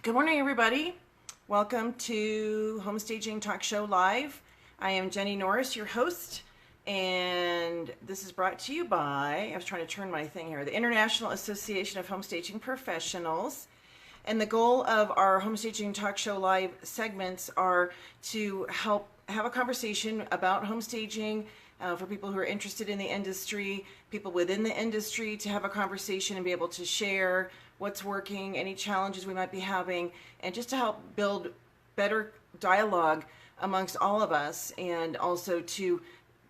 Good morning, everybody. Welcome to Home Staging Talk Show Live. I am Jenny Norris, your host, and this is brought to you by, I was trying to turn my thing here, the International Association of Home Staging Professionals. And the goal of our Home Staging Talk Show Live segments are to help have a conversation about home staging for people who are interested in the industry, people within the industry to have a conversation and be able to share what's working, any challenges we might be having, and just to help build better dialogue amongst all of us, and also to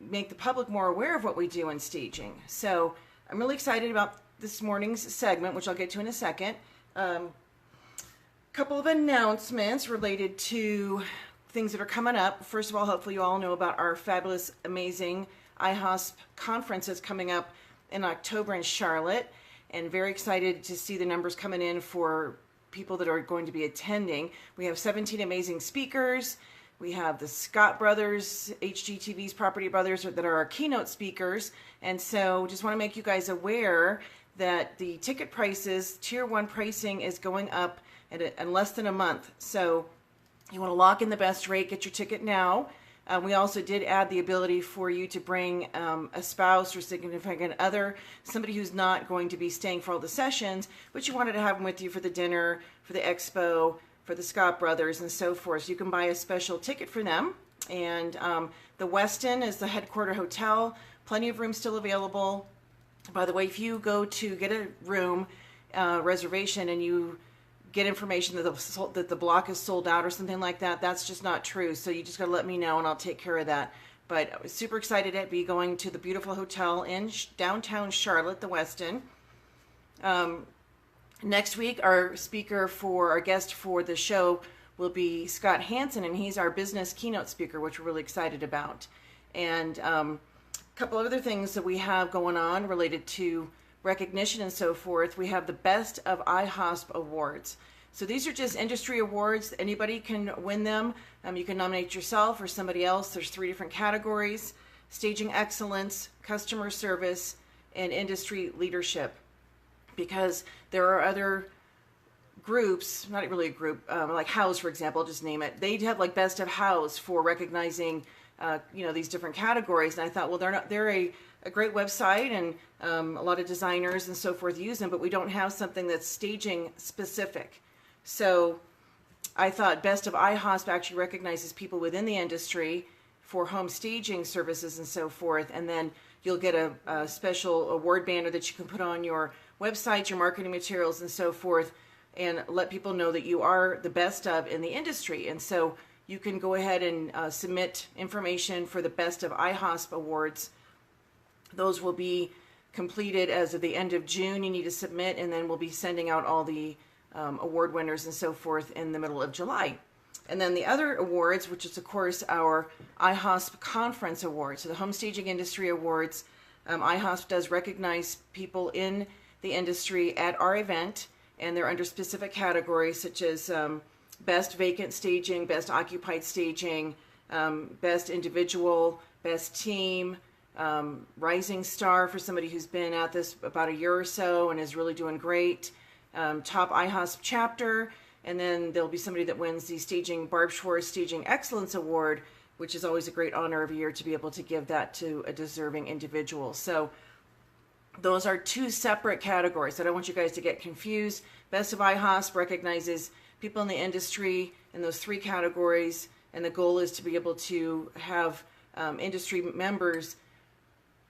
make the public more aware of what we do in staging. So I'm really excited about this morning's segment, which I'll get to in a second. Couple of announcements related to things that are coming up. First of all, hopefully you all know about our fabulous, amazing IHOSP conference that's coming up in October in Charlotte, and very excited to see the numbers coming in for people that are going to be attending. We have 17 amazing speakers. We have the Scott brothers, HGTV's Property Brothers, that are our keynote speakers. And so just want to make you guys aware that the ticket prices, Tier 1 pricing, is going up in less than a month. So you want to lock in the best rate, get your ticket now. We also did add the ability for you to bring a spouse or significant other, somebody who's not going to be staying for all the sessions, but you wanted to have them with you for the dinner, for the expo, for the Scott brothers, and so forth. So you can buy a special ticket for them. And the Westin is the headquarter hotel. Plenty of rooms still available. By the way, if you go to get a room reservation and you get information that the block is sold out or something like that, that's just not true. So you just got to let me know and I'll take care of that. But I was super excited to be going to the beautiful hotel in downtown Charlotte, the Westin. Next week, our guest for the show will be Scott Hansen, and he's our business keynote speaker, which we're really excited about. And a couple of other things that we have going on related to recognition and so forth. We have the Best of IHOSP Awards. So these are just industry awards. Anybody can win them. You can nominate yourself or somebody else. There's 3 different categories: staging excellence, customer service, and industry leadership. Because there are other groups, not really a group, like House, for example, just name it. They'd have like Best of House for recognizing these different categories. And I thought, well, they're a great website, and a lot of designers and so forth use them, but we don't have something that's staging specific. So I thought Best of IHOSP actually recognizes people within the industry for home staging services and so forth, and then you'll get a special award banner that you can put on your website, your marketing materials and so forth, and let people know that you are the best of in the industry. And so you can go ahead and submit information for the Best of IHOSP Awards. Those will be completed as of the end of June. You need to submit, and then we'll be sending out all the award winners and so forth in the middle of July. And then the other awards, which is of course our IHOSP Conference Awards, so the Home Staging Industry Awards. IHOSP does recognize people in the industry at our event, and they're under specific categories such as Best Vacant Staging, Best Occupied Staging, Best Individual, Best Team, Rising Star for somebody who's been at this about a year or so and is really doing great, Top IHOSP Chapter, and then there'll be somebody that wins the Barb Schwartz Staging Excellence Award, which is always a great honor every year to be able to give that to a deserving individual. So those are 2 separate categories. I don't want you guys to get confused. Best of IHOSP recognizes people in the industry in those 3 categories, and the goal is to be able to have industry members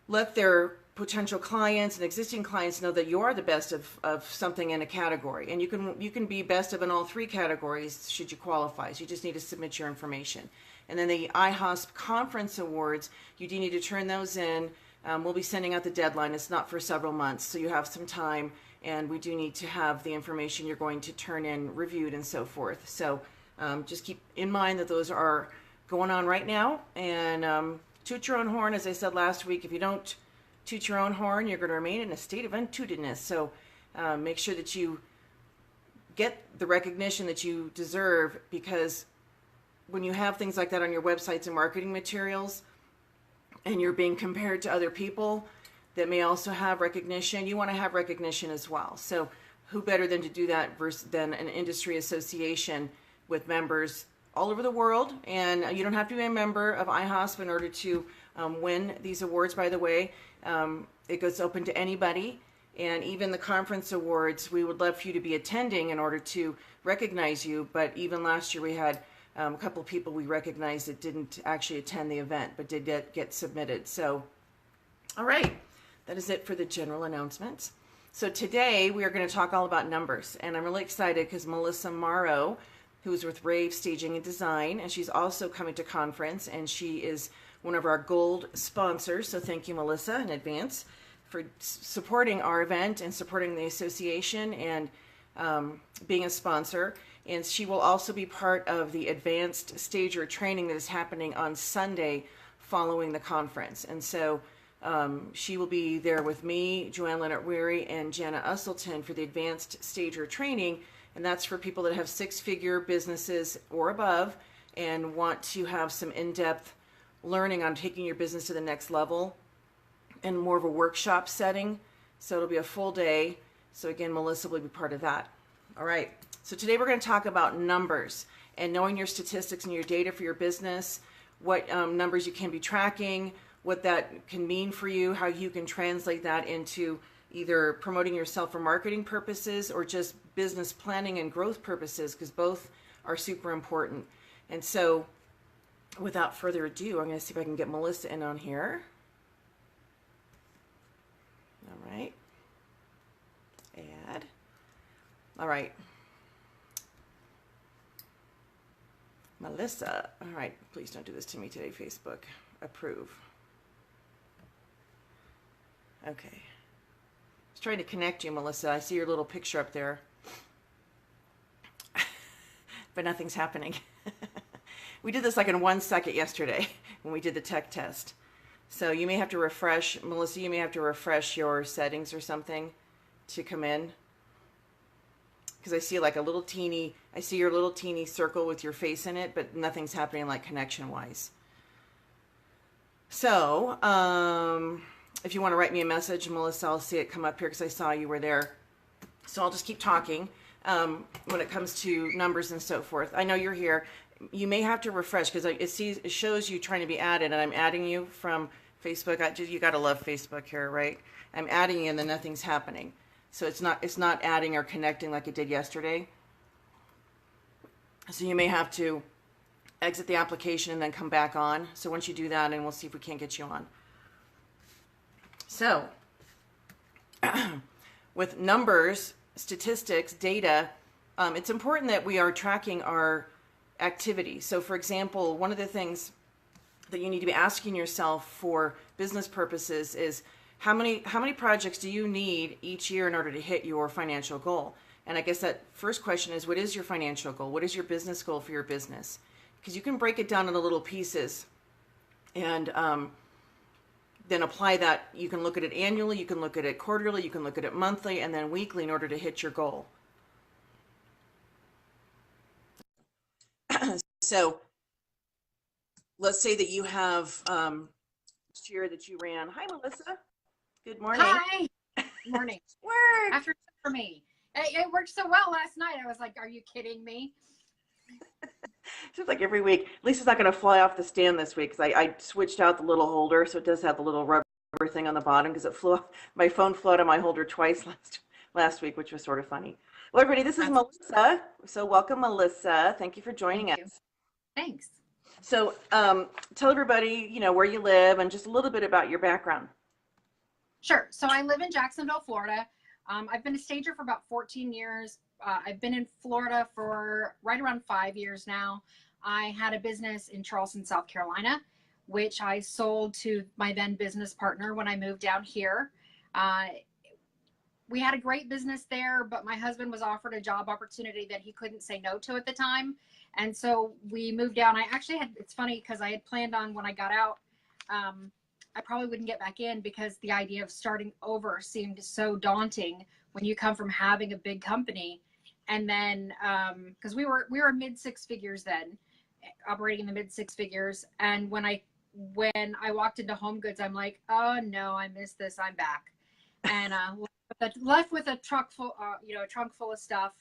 let their potential clients and existing clients know that you are the best of something in a category, and you can be best of in all 3 categories should you qualify. So you just need to submit your information. And then the IHOSP Conference Awards, you do need to turn those in. We'll be sending out the deadline. It's not for several months, so you have some time, and we do need to have the information you're going to turn in reviewed and so forth. So just keep in mind that those are going on right now, and toot your own horn. As I said last week, if you don't toot your own horn, you're going to remain in a state of untootedness. So make sure that you get the recognition that you deserve, because when you have things like that on your websites and marketing materials, and you're being compared to other people that may also have recognition, you want to have recognition as well. So who better than to do that than an industry association with members all over the world. And you don't have to be a member of IHOSP in order to win these awards, by the way. It goes open to anybody. And even the conference awards, we would love for you to be attending in order to recognize you. But even last year we had a couple of people we recognized that didn't actually attend the event, but did get submitted. So, all right, that is it for the general announcements. So today we are going to talk all about numbers. And I'm really excited because Melissa Marro, who's with Rave Staging and Design, and she's also coming to conference, and she is one of our gold sponsors. So thank you, Melissa, in advance for supporting our event and supporting the association and being a sponsor. And she will also be part of the advanced stager training that is happening on Sunday following the conference. And so she will be there with me, Joanne Leonard-Weary, and Jana Usselton for the advanced stager training. And that's for people that have six-figure businesses or above and want to have some in-depth learning on taking your business to the next level and more of a workshop setting. So it'll be a full day. So again, Melissa will be part of that. All right. So today we're going to talk about numbers and knowing your statistics and your data for your business, what numbers you can be tracking, what that can mean for you, how you can translate that into either promoting yourself for marketing purposes or just business planning and growth purposes, because both are super important. And so without further ado, I'm going to see if I can get Melissa in on here. All right. Add. All right. Melissa. All right. Please don't do this to me today, Facebook. Approve. Okay. I was trying to connect you, Melissa. I see your little picture up there. But nothing's happening. We did this like in 1 second yesterday when we did the tech test. So you may have to refresh, Melissa, you may have to refresh your settings or something to come in. Because I see like a little teeny, I see your little teeny circle with your face in it, but nothing's happening like connection-wise. So, if you want to write me a message, Melissa, I'll see it come up here because I saw you were there. So I'll just keep talking when it comes to numbers and so forth. I know you're here. You may have to refresh because it shows you trying to be added, and I'm adding you from Facebook. You got to love Facebook here, right? I'm adding you, and then nothing's happening. So it's not adding or connecting like it did yesterday. So you may have to exit the application and then come back on. So once you do that, and we'll see if we can't get you on. So with numbers, statistics, data, it's important that we are tracking our activity. So for example, one of the things that you need to be asking yourself for business purposes is how many projects do you need each year in order to hit your financial goal? And I guess that first question is, what is your financial goal? What is your business goal for your business? Because you can break it down into little pieces and then apply that. You can look at it annually, you can look at it quarterly, you can look at it monthly, and then weekly in order to hit your goal. So let's say that you have last year that you ran. Hi, Melissa. Good morning. Hi. Good morning. Work. After for me. It worked so well last night. I was like, are you kidding me? Just like every week. Lisa's not going to fly off the stand this week because I switched out the little holder, so it does have the little rubber thing on the bottom because it flew off. My phone flew out of my holder twice last week, which was sort of funny. Well, everybody, this is Melissa. So welcome, Melissa. Thank you for joining us. Thanks. So tell everybody, where you live and just a little bit about your background. Sure. So I live in Jacksonville, Florida. I've been a stager for about 14 years. I've been in Florida for right around 5 years now. I had a business in Charleston, South Carolina, which I sold to my then business partner when I moved down here. We had a great business there, but my husband was offered a job opportunity that he couldn't say no to at the time. And so we moved down. It's funny because I had planned on when I got out, I probably wouldn't get back in because the idea of starting over seemed so daunting when you come from having a big company. And then, because we were mid six figures then, operating in the mid six figures. And when I walked into Home Goods, I'm like, oh no, I missed this. I'm back. And but left with a truck full, a trunk full of stuff,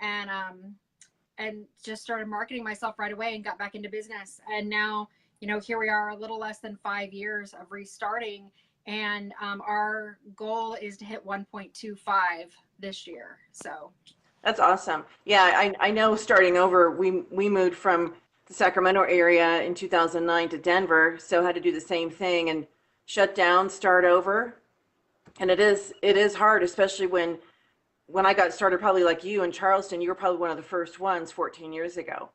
and just started marketing myself right away and got back into business. And now, here we are, a little less than 5 years of restarting, and our goal is to hit 1.25 this year. So that's awesome. Yeah, I know starting over, we moved from the Sacramento area in 2009 to Denver, so had to do the same thing and shut down, start over. And it is hard, especially when I got started, probably like you in Charleston, you were probably one of the first ones 14 years ago.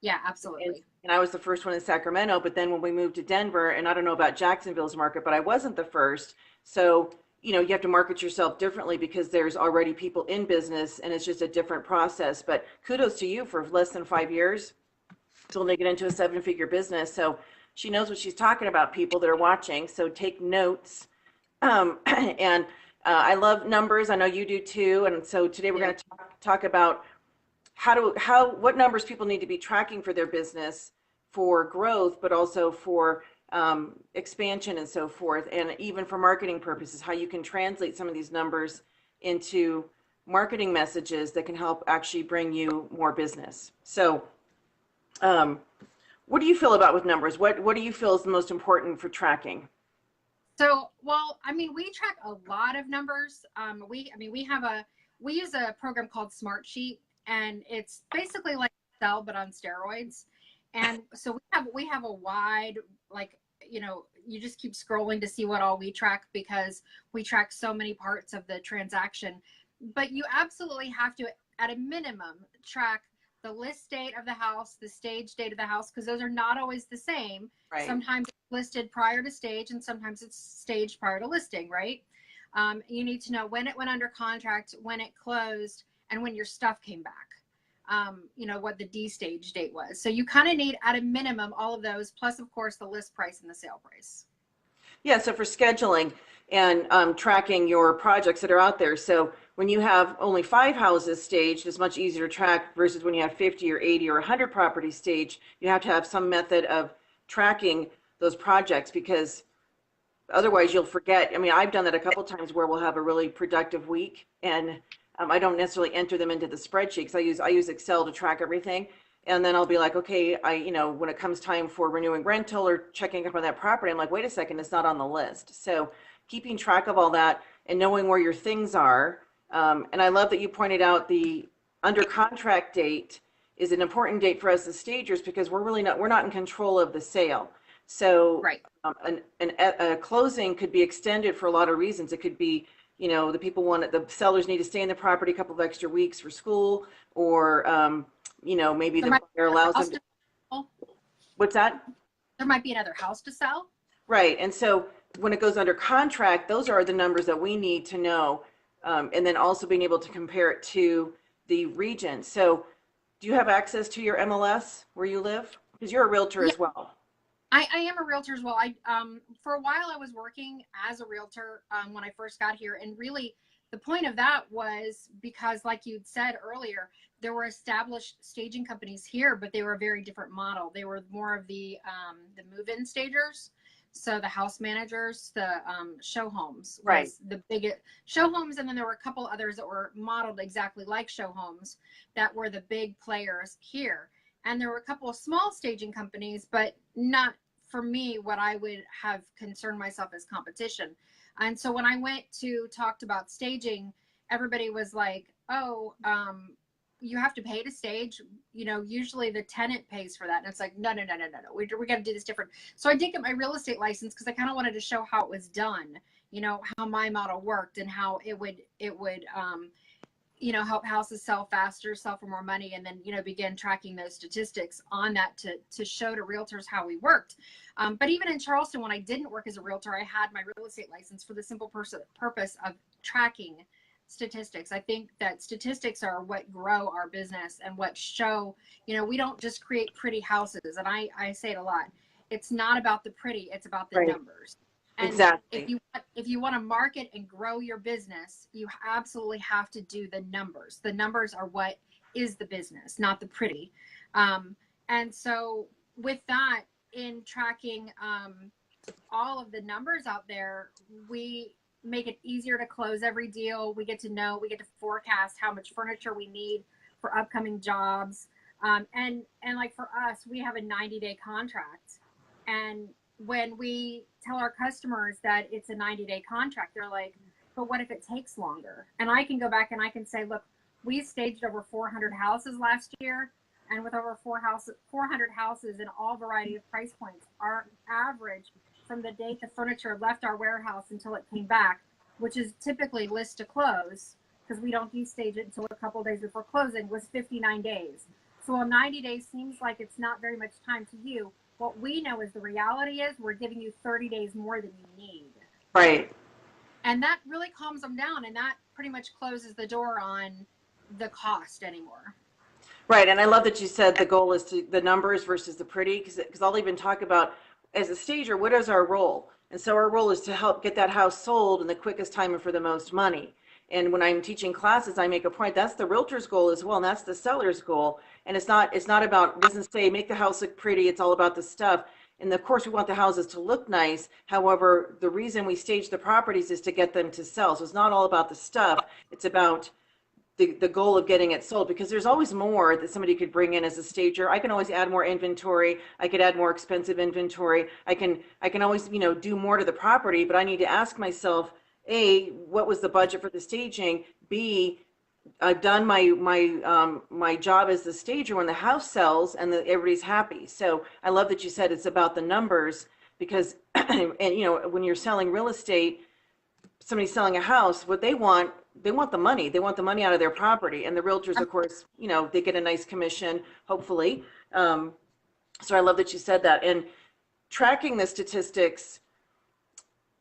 yeah, absolutely. And I was the first one in Sacramento, but then when we moved to Denver, and I don't know about Jacksonville's market, but I wasn't the first. So, you have to market yourself differently because there's already people in business and it's just a different process. But kudos to you for less than 5 years till they get into a 7-figure business. So she knows what she's talking about, people that are watching. So take notes. And I love numbers. I know you do too. And so today we're going to talk about what numbers people need to be tracking for their business for growth, but also for expansion and so forth, and even for marketing purposes, how you can translate some of these numbers into marketing messages that can help actually bring you more business. So what do you feel about with numbers? What do you feel is the most important for tracking? So, well, we track a lot of numbers. We use a program called Smartsheet, and it's basically like Excel but on steroids. And so we have a wide, you just keep scrolling to see what all we track, because we track so many parts of the transaction. But you absolutely have to, at a minimum, track the list date of the house, the stage date of the house, because those are not always the same. Right. Sometimes it's listed prior to stage, and sometimes it's staged prior to listing, right? You need to know when it went under contract, when it closed, and when your stuff came back. What the D stage date was. So you kind of need, at a minimum, all of those, plus, of course, the list price and the sale price. Yeah, so for scheduling and tracking your projects that are out there. So when you have only 5 houses staged, it's much easier to track versus when you have 50 or 80 or 100 properties staged. You have to have some method of tracking those projects, because otherwise you'll forget. I've done that a couple times where we'll have a really productive week, and I don't necessarily enter them into the spreadsheet, because I use Excel to track everything. And then I'll be like, okay, when it comes time for renewing rental or checking up on that property, I'm like, wait a second, it's not on the list. So keeping track of all that and knowing where your things are. And I love that you pointed out the under contract date is an important date for us as stagers, because we're not in control of the sale. So right. A closing could be extended for a lot of reasons. It could be, the sellers need to stay in the property a couple of extra weeks for school, or maybe the buyer allows them to. What's that? There might be another house to sell. Right. And so when it goes under contract, those are the numbers that we need to know. And then also being able to compare it to the region. So do you have access to your MLS where you live? Because you're a realtor as well. I am a realtor as well. For a while I was working as a realtor when I first got here, and really the point of that was because, like you'd said earlier, there were established staging companies here, but they were a very different model. They were more of the move-in stagers. So the house managers, the show homes, right? The biggest show homes, and then there were a couple others that were modeled exactly like show homes that were the big players here. And there were a couple of small staging companies, but not for me what I would have concerned myself as competition. And so when I went to talk about staging, everybody was like, oh, you have to pay to stage. Usually the tenant pays for that. And it's like, no. We're going to do this different. So I did get my real estate license because I kind of wanted to show how it was done, how my model worked, and how it would help houses sell faster, sell for more money, and then, begin tracking those statistics on that to show to realtors how we worked. But even in Charleston, when I didn't work as a realtor, I had my real estate license for the simple purpose of tracking statistics. I think that statistics are what grow our business and what show, we don't just create pretty houses. And I say it a lot. It's not about the pretty, it's about the numbers. And exactly. If you want to market and grow your business, you absolutely have to do the numbers. The numbers are what is the business, not the pretty. And so with that, in tracking all of the numbers out there, we make it easier to close every deal. We get to forecast how much furniture we need for upcoming jobs. And like for us, we have a 90-day contract. And when we tell our customers that it's a 90-day contract, they're like, but what if it takes longer? And I can go back and I can say, look, we staged over 400 houses last year. And with over 400 houses in all variety of price points, our average from the date the furniture left our warehouse until it came back, which is typically list to close, because we don't destage it until a couple of days before closing, was 59 days. So while 90 days seems like it's not very much time to you, what we know is the reality is we're giving you 30 days more than you need. Right. And that really calms them down, and that pretty much closes the door on the cost anymore. Right, and I love that you said the goal is to the numbers versus the pretty, because I'll even talk about as a stager, what is our role? And so our role is to help get that house sold in the quickest time and for the most money. And when I'm teaching classes, I make a point, that's the realtor's goal as well, and that's the seller's goal. And it's not about, it doesn't say make the house look pretty, it's all about the stuff. And of course, we want the houses to look nice. However, the reason we stage the properties is to get them to sell. So it's not all about the stuff, it's about the goal of getting it sold, because there's always more that somebody could bring in as a stager. I can always add more inventory. I could add more expensive inventory. I can always, do more to the property, but I need to ask myself, A, what was the budget for the staging? B, I've done my job as the stager when the house sells and everybody's happy. So I love that you said it's about the numbers, because and when you're selling real estate, somebody's selling a house, what they want the money. They want the money out of their property. And the realtors, of course, they get a nice commission, hopefully. So I love that you said that. And tracking the statistics,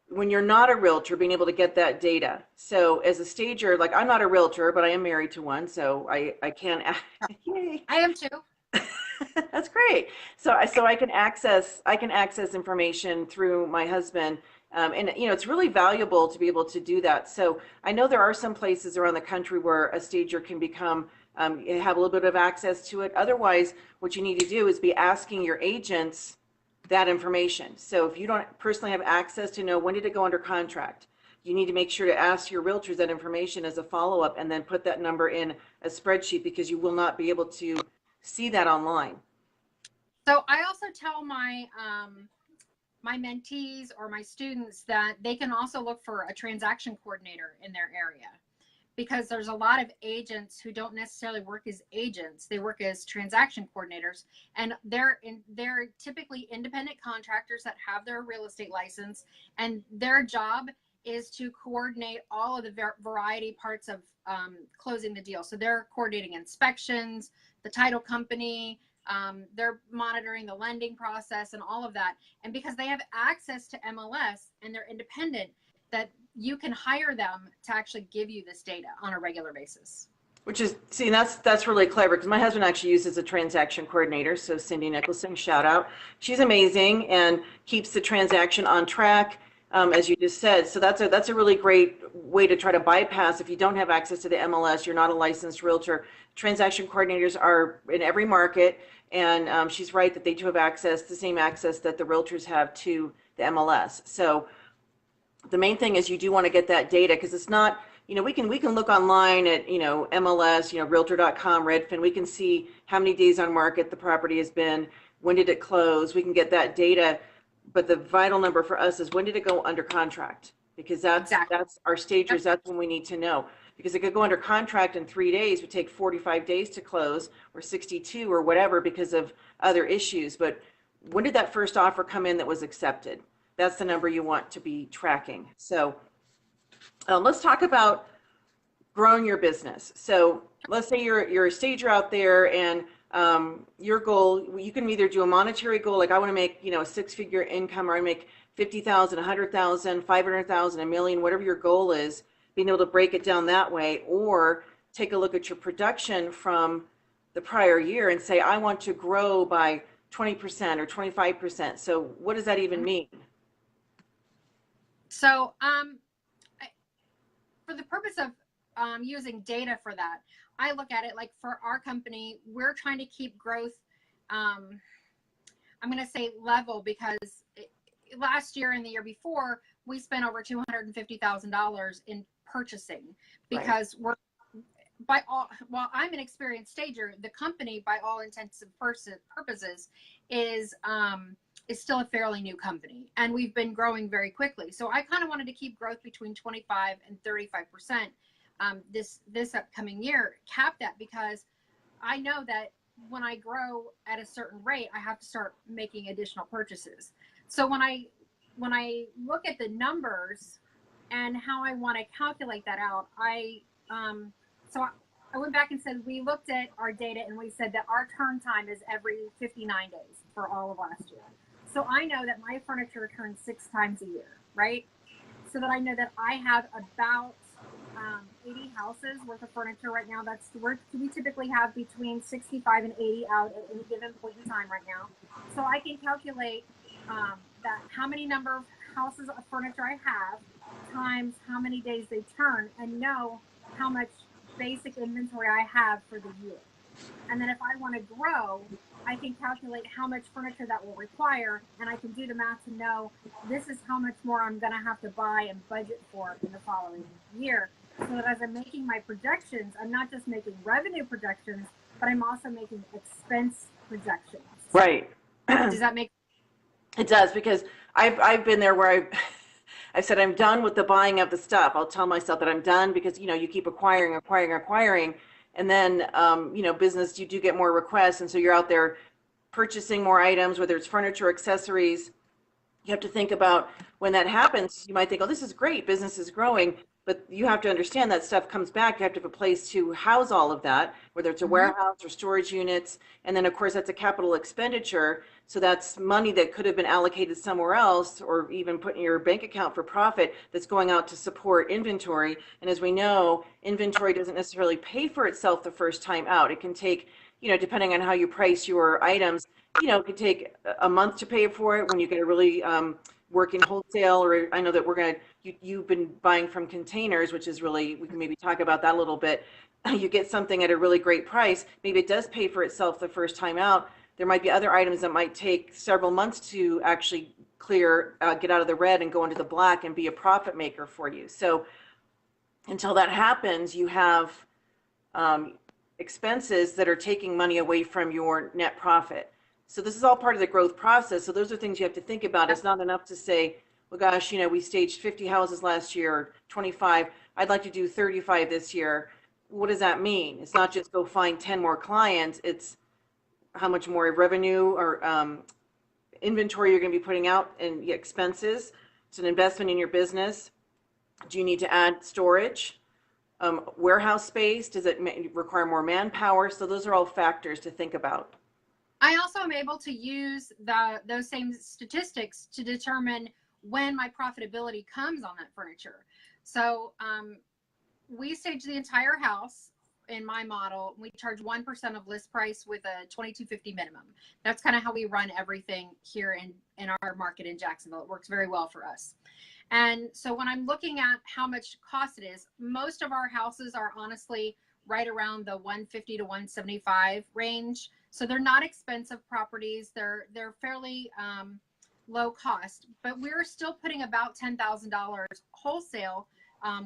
when you're not a realtor, being able to get that data. So as a stager, like I'm not a realtor, but I am married to one, so I can, yay. I am too. That's great. So I can access information through my husband. And it's really valuable to be able to do that. So I know there are some places around the country where a stager can become, have a little bit of access to it. Otherwise, what you need to do is be asking your agents that information. So if you don't personally have access to know when did it go under contract, you need to make sure to ask your realtors that information as a follow-up, and then put that number in a spreadsheet, because you will not be able to see that online. So I also tell my my mentees or my students that they can also look for a transaction coordinator in their area, because there's a lot of agents who don't necessarily work as agents. They work as transaction coordinators, and they're typically independent contractors that have their real estate license, and their job is to coordinate all of the variety parts of closing the deal. So they're coordinating inspections, the title company, they're monitoring the lending process and all of that. And because they have access to MLS and they're independent, that you can hire them to actually give you this data on a regular basis. Which is, see, that's really clever, because my husband actually uses a transaction coordinator. So Cindy Nicholson, shout out. She's amazing and keeps the transaction on track, as you just said. So that's a really great way to try to bypass, if you don't have access to the MLS, you're not a licensed realtor. Transaction coordinators are in every market, and she's right that they do have access, the same access that the realtors have to the MLS. So the main thing is you do want to get that data, because it's not, we can look online at, MLS, realtor.com, Redfin. We can see how many days on market the property has been, when did it close. We can get that data, but the vital number for us is when did it go under contract, because that's our stagers. That's when we need to know, because it could go under contract in 3 days, would take 45 days to close, or 62 or whatever, because of other issues. But when did that first offer come in that was accepted? That's the number you want to be tracking. So let's talk about growing your business. So let's say you're a stager out there, and your goal, you can either do a monetary goal, like I want to make, a six-figure income, or I make 50,000, 100,000, 500,000, a million, whatever your goal is, being able to break it down that way, or take a look at your production from the prior year and say, I want to grow by 20% or 25%. So what does that even mean? So for the purpose of using data for that, I look at it like, for our company, we're trying to keep growth, I'm going to say level, because last year and the year before, we spent over $250,000 in purchasing because we're while I'm an experienced stager, the company, by all intents and purposes, is still a fairly new company, and we've been growing very quickly. So I kind of wanted to keep growth between 25 and 35% this upcoming year, cap that, because I know that when I grow at a certain rate, I have to start making additional purchases. So when I look at the numbers and how I want to calculate that out, so I went back and said, we looked at our data and we said that our turn time is every 59 days for all of last year. So I know that my furniture turns 6 times a year, right? So that I know that I have about 80 houses worth of furniture right now. We typically have between 65 and 80 out at any given point in time right now. So I can calculate that how many number of houses of furniture I have times how many days they turn, and know how much basic inventory I have for the year. And then if I want to grow, I can calculate how much furniture that will require, and I can do the math to know this is how much more I'm going to have to buy and budget for in the following year. So that as I'm making my projections, I'm not just making revenue projections, but I'm also making expense projections. Right. Does that make It does, because I've been there where I've said I'm done with the buying of the stuff. I'll tell myself that I'm done, because you keep acquiring, and then business, you do get more requests, and so you're out there purchasing more items, whether it's furniture, accessories. You have to think about when that happens. You might think, oh, this is great, business is growing, but you have to understand that stuff comes back. You have to have a place to house all of that, whether it's a warehouse or storage units. And then, of course, that's a capital expenditure. So that's money that could have been allocated somewhere else, or even put in your bank account for profit, that's going out to support inventory. And as we know, inventory doesn't necessarily pay for itself the first time out. It can take, depending on how you price your items, it could take a month to pay for it when you get a really work in wholesale, or I know that you've been buying from containers, which is really, we can maybe talk about that a little bit. You get something at a really great price. Maybe it does pay for itself the first time out. There might be other items that might take several months to actually clear, get out of the red and go into the black and be a profit maker for you. So until that happens, you have expenses that are taking money away from your net profit. So this is all part of the growth process. So those are things you have to think about. It's not enough to say, well, gosh, we staged 50 houses last year, or 25. I'd like to do 35 this year. What does that mean? It's not just go find 10 more clients. It's how much more revenue or inventory you're going to be putting out, and expenses. It's an investment in your business. Do you need to add storage? Warehouse space? Does it require more manpower? So those are all factors to think about. I also am able to use those same statistics to determine when my profitability comes on that furniture. So we stage the entire house in my model. We charge 1% of list price with a $22.50 minimum. That's kind of how we run everything here in our market in Jacksonville. It works very well for us. And so when I'm looking at how much cost it is, most of our houses are honestly right around the 150 to 175 range. So they're not expensive properties. They're fairly low cost, but we're still putting about $10,000 wholesale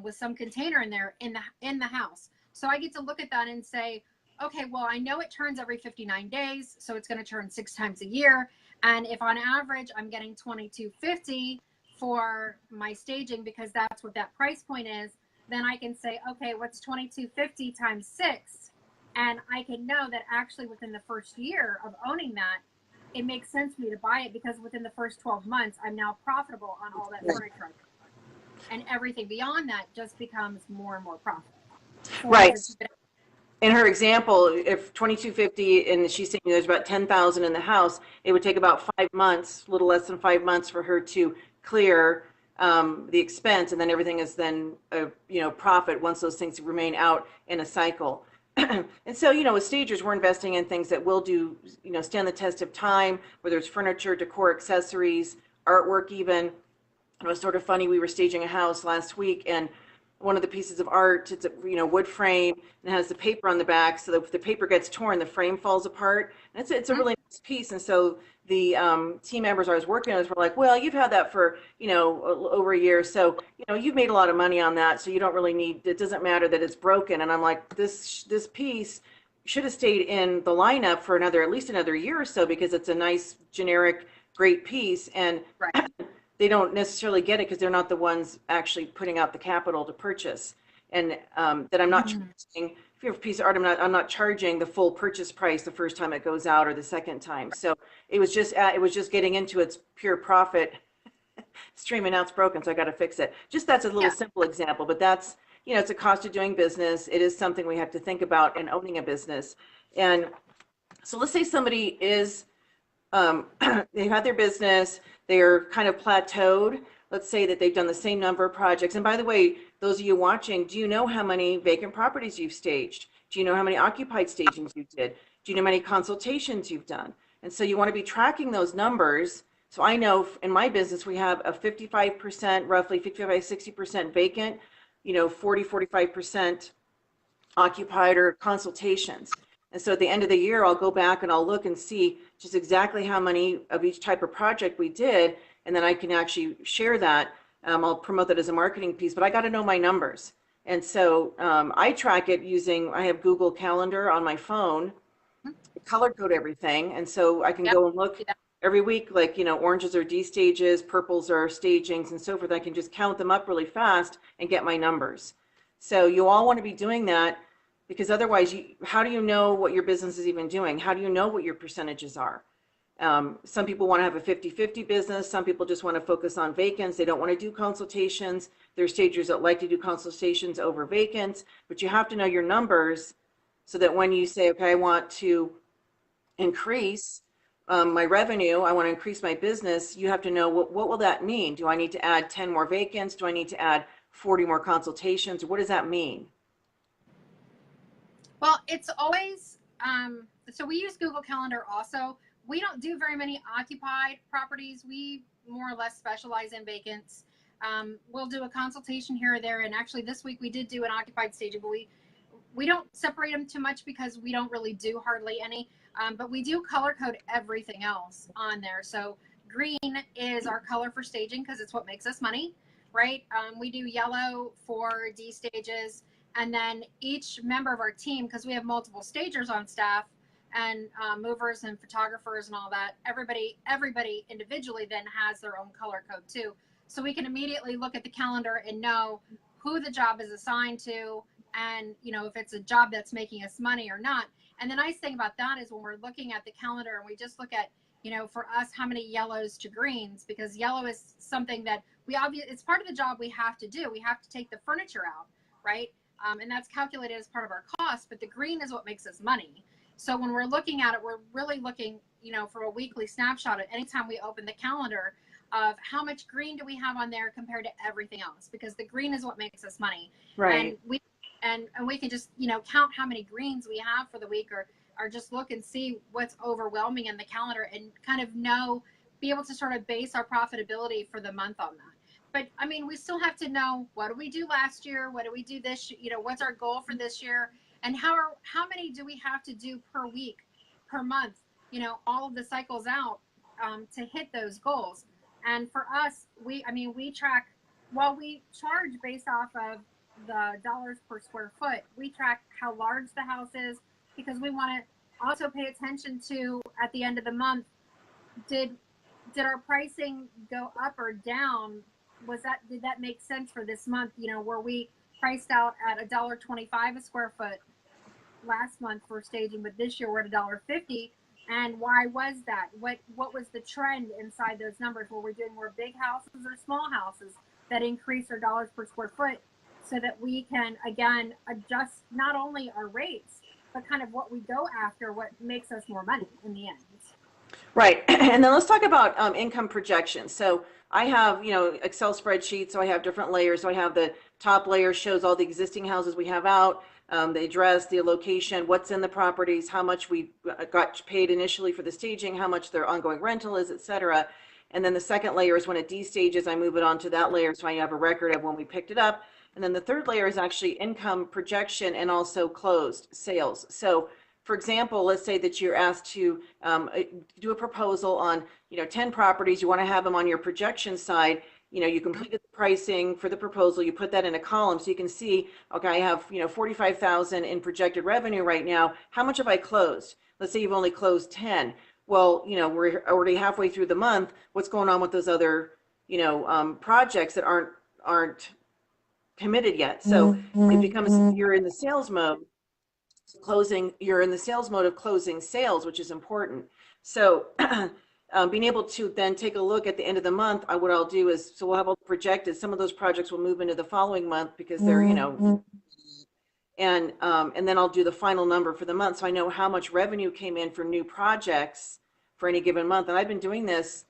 with some container in there in the house. So I get to look at that and say, okay, well, I know it turns every 59 days, so it's going to turn 6 times a year. And if on average I'm getting $22.50 for my staging, because that's what that price point is, then I can say, okay, what's $22.50 times 6? And I can know that actually within the first year of owning that, it makes sense for me to buy it, because within the first 12 months, I'm now profitable on all that furniture. And everything beyond that just becomes more and more profitable. So right. In her example, if $22.50 and she's saying there's about 10,000 in the house, it would take about 5 months, a little less than 5 months, for her to clear the expense, and then everything is then profit once those things remain out in a cycle. And so, as stagers, we're investing in things that will do, stand the test of time, whether it's furniture, decor, accessories, artwork even. It was sort of funny. We were staging a house last week, and one of the pieces of art. It's a wood frame and has the paper on the back, so that if the paper gets torn, the frame falls apart. And it's a Mhm. really nice piece. And so the team members I was working with were like, "Well, you've had that for over a year, so you've made a lot of money on that, so you don't really need. It doesn't matter that it's broken." And I'm like, "This piece should have stayed in the lineup for at least another year or so because it's a nice generic great piece and." Right. They don't necessarily get it because they're not the ones actually putting out the capital to purchase. And that I'm not Mhm. charging, if you have a piece of art, I'm not charging the full purchase price the first time it goes out or the second time. So it was just getting into its pure profit stream, and now it's broken, so I got to fix it. Just that's a little Yeah. simple example, but that's, it's a cost of doing business. It is something we have to think about in owning a business. And so let's say somebody is they've had their business, they're kind of plateaued. Let's say that they've done the same number of projects. And by the way, those of you watching, do you know how many vacant properties you've staged? Do you know how many occupied stagings you did? Do you know how many consultations you've done? And so you want to be tracking those numbers. So I know in my business, we have a 55%, roughly 55, 60% vacant, 40, 45% occupied or consultations. And so at the end of the year, I'll go back and I'll look and see just exactly how many of each type of project we did. And then I can actually share that. I'll promote that as a marketing piece, but I got to know my numbers. And so I track it I have Google Calendar on my phone, Mhm. color code everything. And so I can Yep. go and look Yeah. every week, like, oranges are D stages, purples are stagings, and so forth. I can just count them up really fast and get my numbers. So you all want to be doing that because otherwise, how do you know what your business is even doing? How do you know what your percentages are? Some people want to have a 50-50 business. Some people just want to focus on vacants. They don't want to do consultations. There's stagers that like to do consultations over vacants, but you have to know your numbers so that when you say, okay, I want to increase my revenue, I want to increase my business, you have to know what will that mean? Do I need to add 10 more vacants? Do I need to add 40 more consultations? What does that mean? Well, it's always so we use Google Calendar also. We don't do very many occupied properties. We more or less specialize in vacants. We'll do a consultation here or there, and actually this week we did do an occupied staging, but we don't separate them too much because we don't really do hardly any. But we do color code everything else on there. So green is our color for staging because it's what makes us money, right? We do yellow for D stages, and then each member of our team, because we have multiple stagers on staff and movers and photographers and all that, everybody individually then has their own color code too. So we can immediately look at the calendar and know who the job is assigned to, and if it's a job that's making us money or not. And the nice thing about that is when we're looking at the calendar and we just look at, for us, how many yellows to greens, because yellow is something that it's part of the job we have to do. We have to take the furniture out, right? And that's calculated as part of our cost, but the green is what makes us money. So when we're looking at it, we're really looking, for a weekly snapshot at anytime we open the calendar of how much green do we have on there compared to everything else, because the green is what makes us money. Right. And we can just count how many greens we have for the week, or just look and see what's overwhelming in the calendar and kind of be able to sort of base our profitability for the month on that. But I mean, we still have to know, what did we do last year, what do we do this, what's our goal for this year, and how many do we have to do per week, per month, all of the cycles out to hit those goals. And for us, we track, while we charge based off of the dollars per square foot, we track how large the house is, because we want to also pay attention to, at the end of the month, did our pricing go up or down? Did that make sense for this month? Were we priced out at $1.25 a square foot last month for staging, but this year we're at $1.50? And why was that? What was the trend inside those numbers? Were we doing more big houses or small houses that increase our dollars per square foot, so that we can, again, adjust not only our rates, but kind of what we go after, what makes us more money in the end. Right. And then let's talk about income projections. So I have, Excel spreadsheets, so I have different layers. So I have the top layer shows all the existing houses we have out, the address, the location, what's in the properties, how much we got paid initially for the staging, how much their ongoing rental is, et cetera. And then the second layer is when it destages, I move it onto that layer, so I have a record of when we picked it up. And then the third layer is actually income projection and also closed sales. So for example, let's say that you're asked to do a proposal on, 10 properties. You want to have them on your projection side. You completed the pricing for the proposal. You put that in a column so you can see, okay, I have, 45,000 in projected revenue right now. How much have I closed? Let's say you've only closed 10. Well, we're already halfway through the month. What's going on with those other, projects that aren't committed yet? So it becomes, you're in the sales mode you're in the sales mode of closing sales, which is important. So being able to then take a look at the end of the month, what I'll do is, so we'll have all projected, some of those projects will move into the following month because they're, and then I'll do the final number for the month. So I know how much revenue came in for new projects for any given month. And I've been doing this,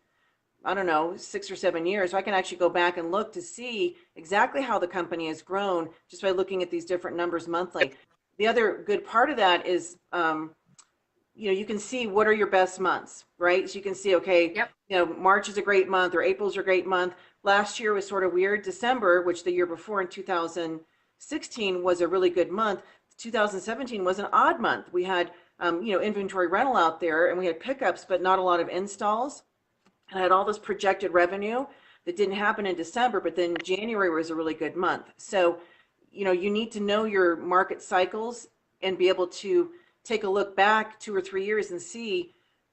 I don't know, 6 or 7 years. So I can actually go back and look to see exactly how the company has grown just by looking at these different numbers monthly. The other good part of that is, you can see what are your best months, right? So you can see, okay, Yep. March is a great month or April's a great month. Last year was sort of weird. December, which the year before in 2016 was a really good month. 2017 was an odd month. We had, inventory rental out there and we had pickups, but not a lot of installs. And I had all this projected revenue that didn't happen in December, but then January was a really good month. So you need to know your market cycles and be able to take a look back 2 or 3 years and see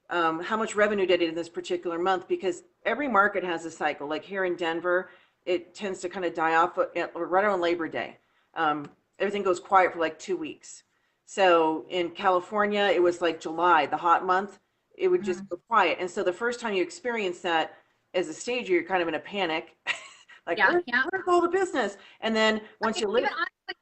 how much revenue did it in this particular month, because every market has a cycle. Like here in Denver, it tends to kind of die off right around Labor Day. Everything goes quiet for like 2 weeks. So in California, it was like July, the hot month, it would just go quiet. And so the first time you experience that as a stager, you're kind of in a panic. Like, where's all the business? And then once you live,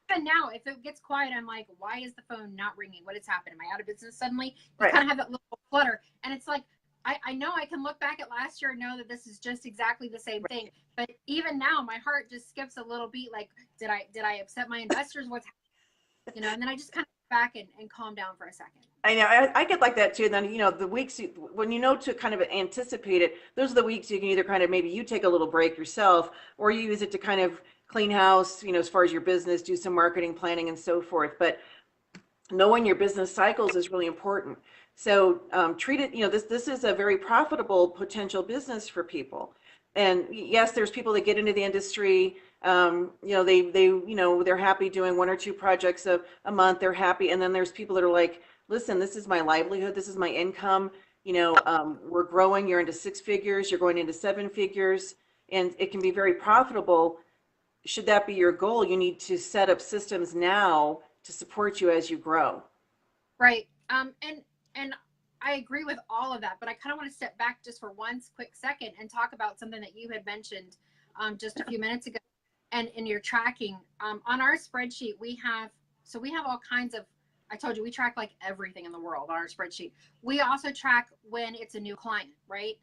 even now, if it gets quiet, I'm like, why is the phone not ringing? What has happened? Am I out of business suddenly? You kind of have that little flutter, and it's like, I know I can look back at last year and know that this is just exactly the same thing. But even now, my heart just skips a little beat. Like, did I upset my investors? What's happening? And then I just kind of back and calm down for a second. I know I get like that too. And then, the weeks when to kind of anticipate it, those are the weeks you can either kind of, maybe you take a little break yourself, or you use it to kind of clean house, as far as your business, do some marketing planning and so forth. But knowing your business cycles is really important. So treat it, this is a very profitable potential business for people. And yes, there's people that get into the industry, they're happy doing 1 or 2 projects a month, they're happy. And then there's people that are like, listen, this is my livelihood, this is my income, we're growing, you're into 6 figures, you're going into 7 figures, and it can be very profitable. Should that be your goal, you need to set up systems now to support you as you grow. Right. And I agree with all of that, but I kind of want to step back just for one quick second and talk about something that you had mentioned just a few minutes ago. And in your tracking, on our spreadsheet, we have all kinds of, I told you, we track like everything in the world on our spreadsheet. We also track when it's a new client, right?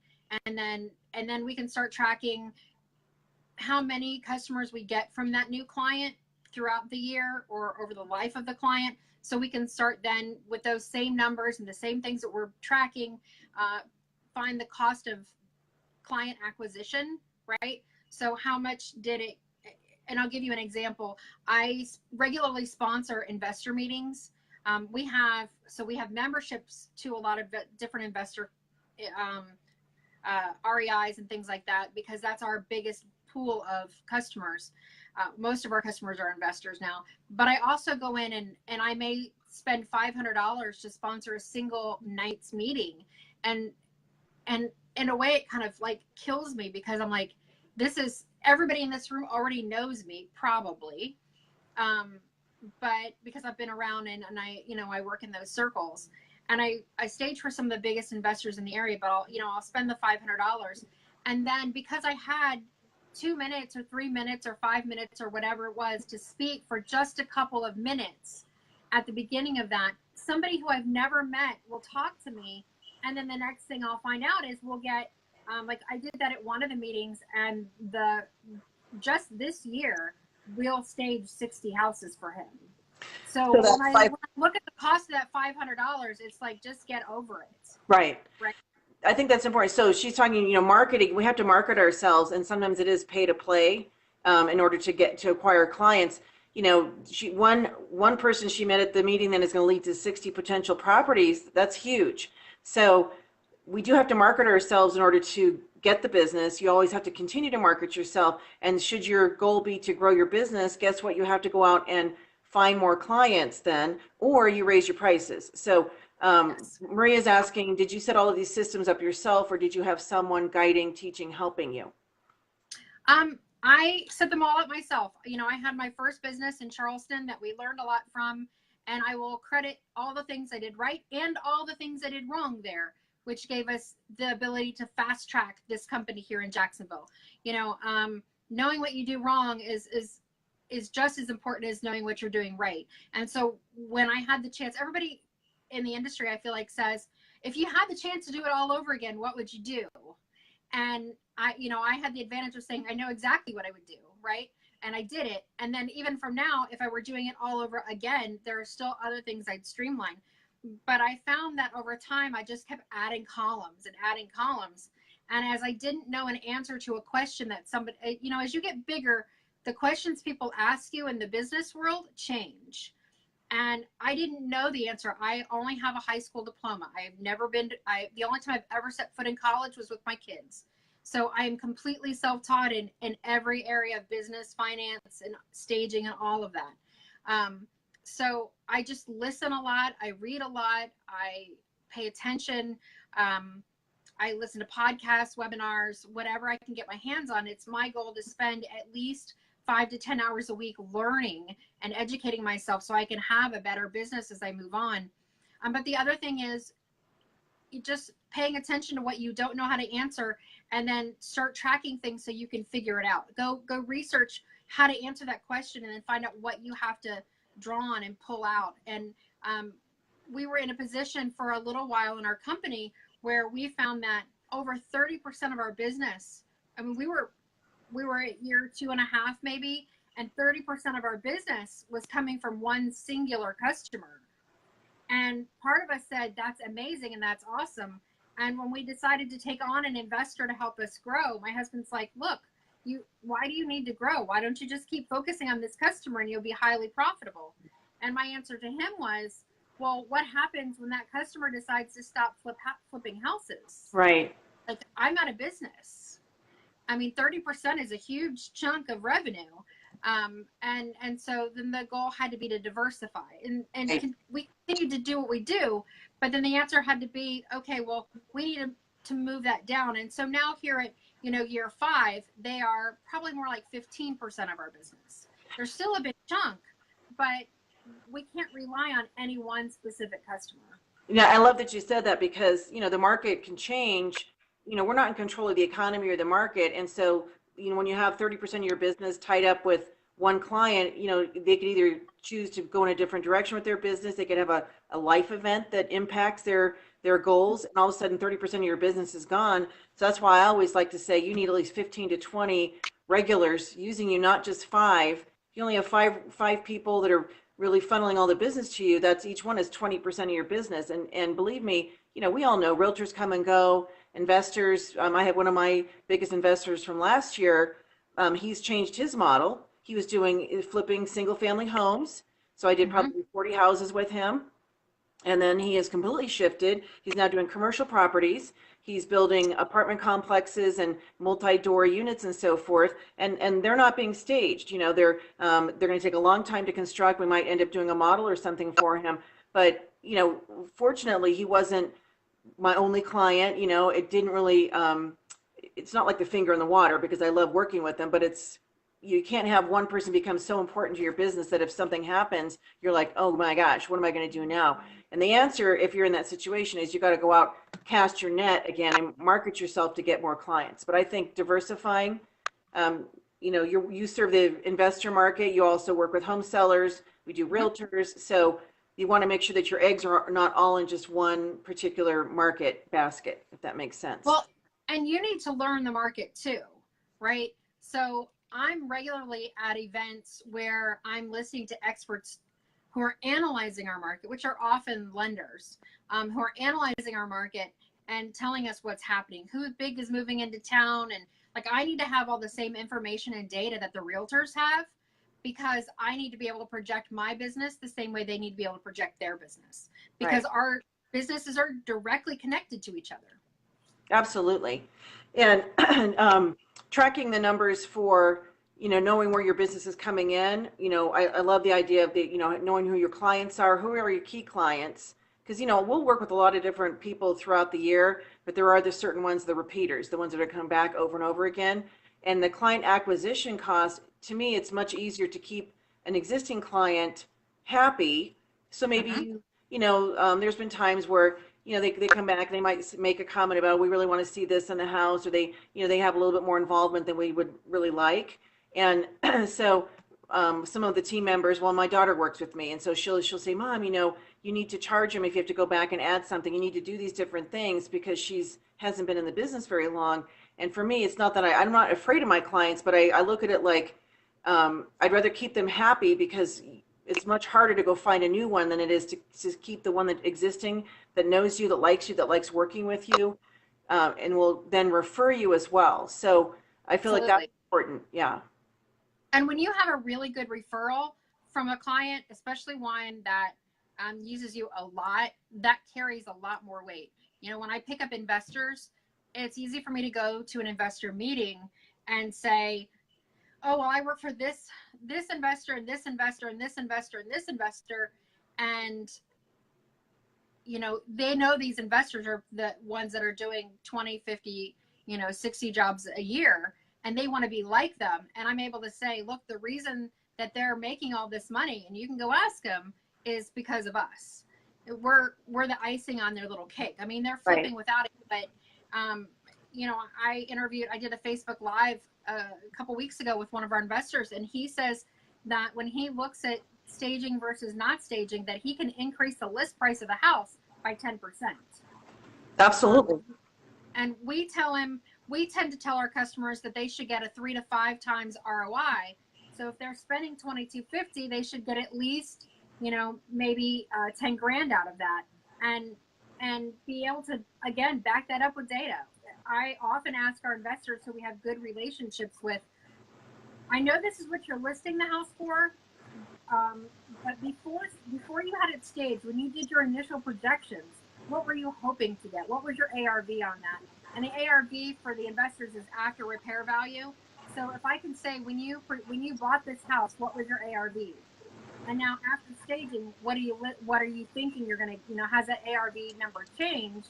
And then we can start tracking how many customers we get from that new client throughout the year or over the life of the client. So we can start then with those same numbers and the same things that we're tracking, find the cost of client acquisition, right? So how much did it, and I'll give you an example. I regularly sponsor investor meetings. We have memberships to a lot of different investor REIs and things like that, because that's our biggest pool of customers. Most of our customers are investors now, but I also go in and I may spend $500 to sponsor a single night's meeting. And in a way it kind of like kills me, because I'm like, everybody in this room already knows me probably. But because I've been around and I work in those circles, and I stage for some of the biggest investors in the area, but I'll spend the $500. And then because I had 2 minutes or 3 minutes or 5 minutes or whatever it was to speak for just a couple of minutes at the beginning of that, somebody who I've never met will talk to me. And then the next thing I'll find out is we'll get, like I did that at one of the meetings, and just this year, we'll stage 60 houses for him. So when I look at the cost of that $500, it's like, just get over it. Right. I think that's important. So she's talking, marketing, we have to market ourselves, and sometimes it is pay to play. in order to acquire clients. You know, one person she met at the meeting then is going to lead to 60 potential properties. That's huge. So we do have to market ourselves in order to get the business. You always have to continue to market yourself. And should your goal be to grow your business, guess what? You have to go out and find more clients then, or you raise your prices. So Yes. Maria's asking, did you set all of these systems up yourself, or did you have someone guiding, teaching, helping you? I set them all up myself. You know, I had my first business in Charleston that we learned a lot from, and I will credit all the things I did right and all the things I did wrong there, which gave us the ability to fast track this company here in Jacksonville. You know, knowing what you do wrong is just as important as knowing what you're doing right. And so when I had the chance, everybody in the industry, I feel like, says, if you had the chance to do it all over again, what would you do? And I had the advantage of saying, I know exactly what I would do, right? And I did it. And then even from now, if I were doing it all over again, there are still other things I'd streamline. But I found that over time, I just kept adding columns and adding columns. And as I didn't know an answer to a question that somebody, as you get bigger, the questions people ask you in the business world change. And I didn't know the answer. I only have a high school diploma. I've never been, the only time I've ever set foot in college was with my kids. So I am completely self-taught in every area of business, finance, and staging, and all of that. So I just listen a lot. I read a lot. I pay attention. I listen to podcasts, webinars, whatever I can get my hands on. It's my goal to spend at least 5 to 10 hours a week learning and educating myself so I can have a better business as I move on. But the other thing is just paying attention to what you don't know how to answer, and then start tracking things so you can figure it out. Go research how to answer that question, and then find out what you have to draw on and pull out. And we were in a position for a little while in our company where we found that over 30% of our business, I mean, we were at year 2.5 maybe, and 30% of our business was coming from one singular customer. And part of us said, that's amazing and that's awesome. And when we decided to take on an investor to help us grow, my husband's like, look, why do you need to grow? Why don't you just keep focusing on this customer and you'll be highly profitable? And my answer to him was, well, what happens when that customer decides to stop flipping houses? Right. Like, I'm out of business. I mean, 30% is a huge chunk of revenue. And so then the goal had to be to diversify, and we continued to do what we do, but then the answer had to be, okay, well, we need to move that down. And so now here at, year 5, they are probably more like 15% of our business. They're still a big chunk, but we can't rely on any one specific customer. Yeah, I love that you said that, because, the market can change. We're not in control of the economy or the market. And so, when you have 30% of your business tied up with one client, they could either choose to go in a different direction with their business. They could have a life event that impacts their goals, and all of a sudden 30% of your business is gone. So that's why I always like to say you need at least 15 to 20 regulars using you, not just 5. If you only have five people that are really funneling all the business to you, that's each one is 20% of your business. And believe me, we all know realtors come and go, investors. I had one of my biggest investors from last year. He's changed his model. He was flipping single family homes. So I did probably 40 houses with him. And then he has completely shifted. He's now doing commercial properties. He's building apartment complexes and multi-door units and so forth. And they're not being staged. They're going to take a long time to construct. We might end up doing a model or something for him. But, fortunately, he wasn't my only client. It didn't really, it's not like the finger in the water, because I love working with them, but you can't have one person become so important to your business that if something happens, you're like, oh my gosh, what am I going to do now? And the answer, if you're in that situation, is you got to go out, cast your net again, and market yourself to get more clients. But I think diversifying, you serve the investor market. You also work with home sellers. We do realtors. So you want to make sure that your eggs are not all in just one particular market basket, if that makes sense. Well, and you need to learn the market too, right? So I'm regularly at events where I'm listening to experts who are analyzing our market, which are often lenders, who are analyzing our market and telling us what's happening, who big is moving into town. And like, I need to have all the same information and data that the realtors have, because I need to be able to project my business the same way they need to be able to project their business, because our businesses are directly connected to each other. Absolutely. And tracking the numbers for, knowing where your business is coming in, I love the idea of knowing who your clients are, who are your key clients. Because, we'll work with a lot of different people throughout the year, but there are the certain ones, the repeaters, the ones that are come back over and over again. And the client acquisition cost, to me, it's much easier to keep an existing client happy. So maybe, there's been times where, they come back and they might make a comment about, we really want to see this in the house, or they have a little bit more involvement than we would really like. And so some of the team members, well, my daughter works with me, and so she'll say, Mom, you need to charge him if you have to go back and add something. You need to do these different things, because hasn't been in the business very long. And for me, it's not that I'm not afraid of my clients, but I look at it like I'd rather keep them happy, because it's much harder to go find a new one than it is to keep the one that existing, that knows you, that likes working with you, and will then refer you as well. So I feel like that's important. Yeah. And when you have a really good referral from a client, especially one that uses you a lot, that carries a lot more weight. When I pick up investors, it's easy for me to go to an investor meeting and say, oh, well, I work for this investor and this investor and this investor and this investor. And, they know these investors are the ones that are doing 20, 50, 60 jobs a year, and they want to be like them. And I'm able to say, look, the reason that they're making all this money, and you can go ask them, is because of us. We're the icing on their little cake. I mean, they're flipping without it, but, I did a Facebook Live a couple weeks ago with one of our investors, and he says that when he looks at staging versus not staging, that he can increase the list price of the house by 10%. Absolutely. And we tend to tell our customers that they should get a 3 to 5 times ROI. So if they're spending $2,250, they should get at least, maybe 10 grand out of that, and be able to, again, back that up with data. I often ask our investors who we have good relationships with, I know this is what you're listing the house for, but before you had it staged, when you did your initial projections, what were you hoping to get? What was your ARV on that? And the ARV for the investors is after repair value. So if I can say, when you bought this house, what was your ARV? And now after staging, what are you thinking you're going to, has that ARV number changed?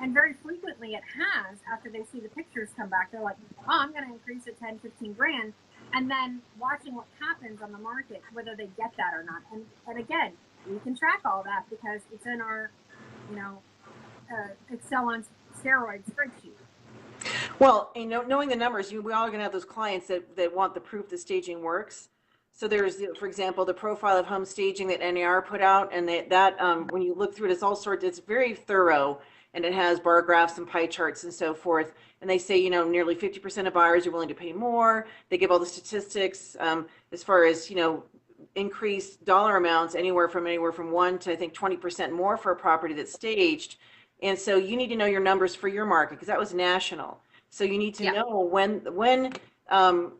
And very frequently it has. After they see the pictures come back, they're like, oh, I'm going to increase it 10, 15 grand. And then watching what happens on the market, whether they get that or not. And again, we can track all that because it's in our, Excel on steroids spreadsheet. Well, knowing the numbers, we all are going to have those clients that want the proof the staging works. So there's, for example, the profile of home staging that NAR put out, and that when you look through it, it's very thorough, and it has bar graphs and pie charts and so forth. And they say, nearly 50% of buyers are willing to pay more. They give all the statistics as far as, increased dollar amounts anywhere from 1 to I think 20% more for a property that's staged. And so you need to know your numbers for your market, because that was national. So you need to know when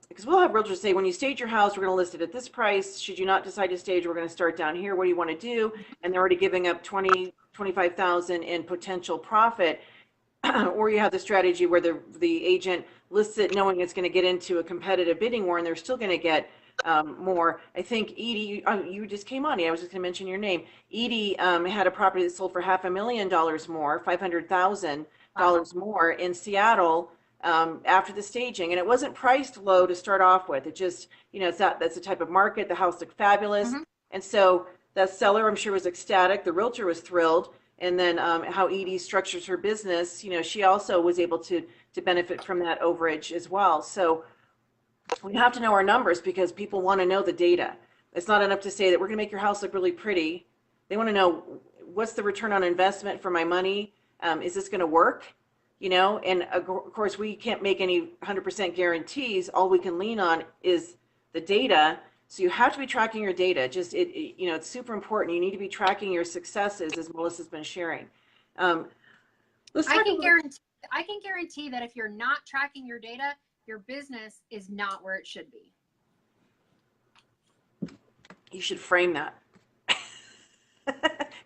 because we'll have realtors say, when you stage your house, we're going to list it at this price. Should you not decide to stage, we're going to start down here. What do you want to do? And they're already giving up 25,000 in potential profit. Or you have the strategy where the agent lists it knowing it's going to get into a competitive bidding war, and they're still going to get more. I think Edie, you just came on. I was just going to mention your name. Edie had a property that sold for $500,000 more, $500,000 more in Seattle after the staging, and it wasn't priced low to start off with. It just, that's the type of market. The house looked fabulous, and so the seller, I'm sure, was ecstatic. The realtor was thrilled, and then how Edie structures her business, she also was able to benefit from that overage as well. So we have to know our numbers, because people want to know the data. It's not enough to say that we're going to make your house look really pretty. They want to know, what's the return on investment for my money? Is this going to work? And of course, we can't make any 100% guarantees. All we can lean on is the data. So you have to be tracking your data. It's super important. You need to be tracking your successes, as Melissa's been sharing. Let's I talk a can little. guarantee I can guarantee that if you're not tracking your data, your business is not where it should be. You should frame that.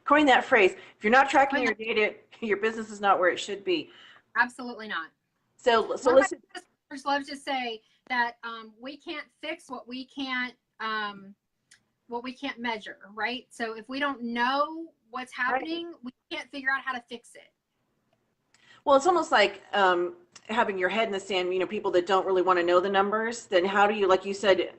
Coin that phrase. If you're not tracking your data, your business is not where it should be. Absolutely not. So One of my listen. customers loves to say that we can't fix what we can't measure, right? So if we don't know what's happening, we can't figure out how to fix it. Well, it's almost like having your head in the sand. You know, people that don't really want to know the numbers. Then how do you, like you said,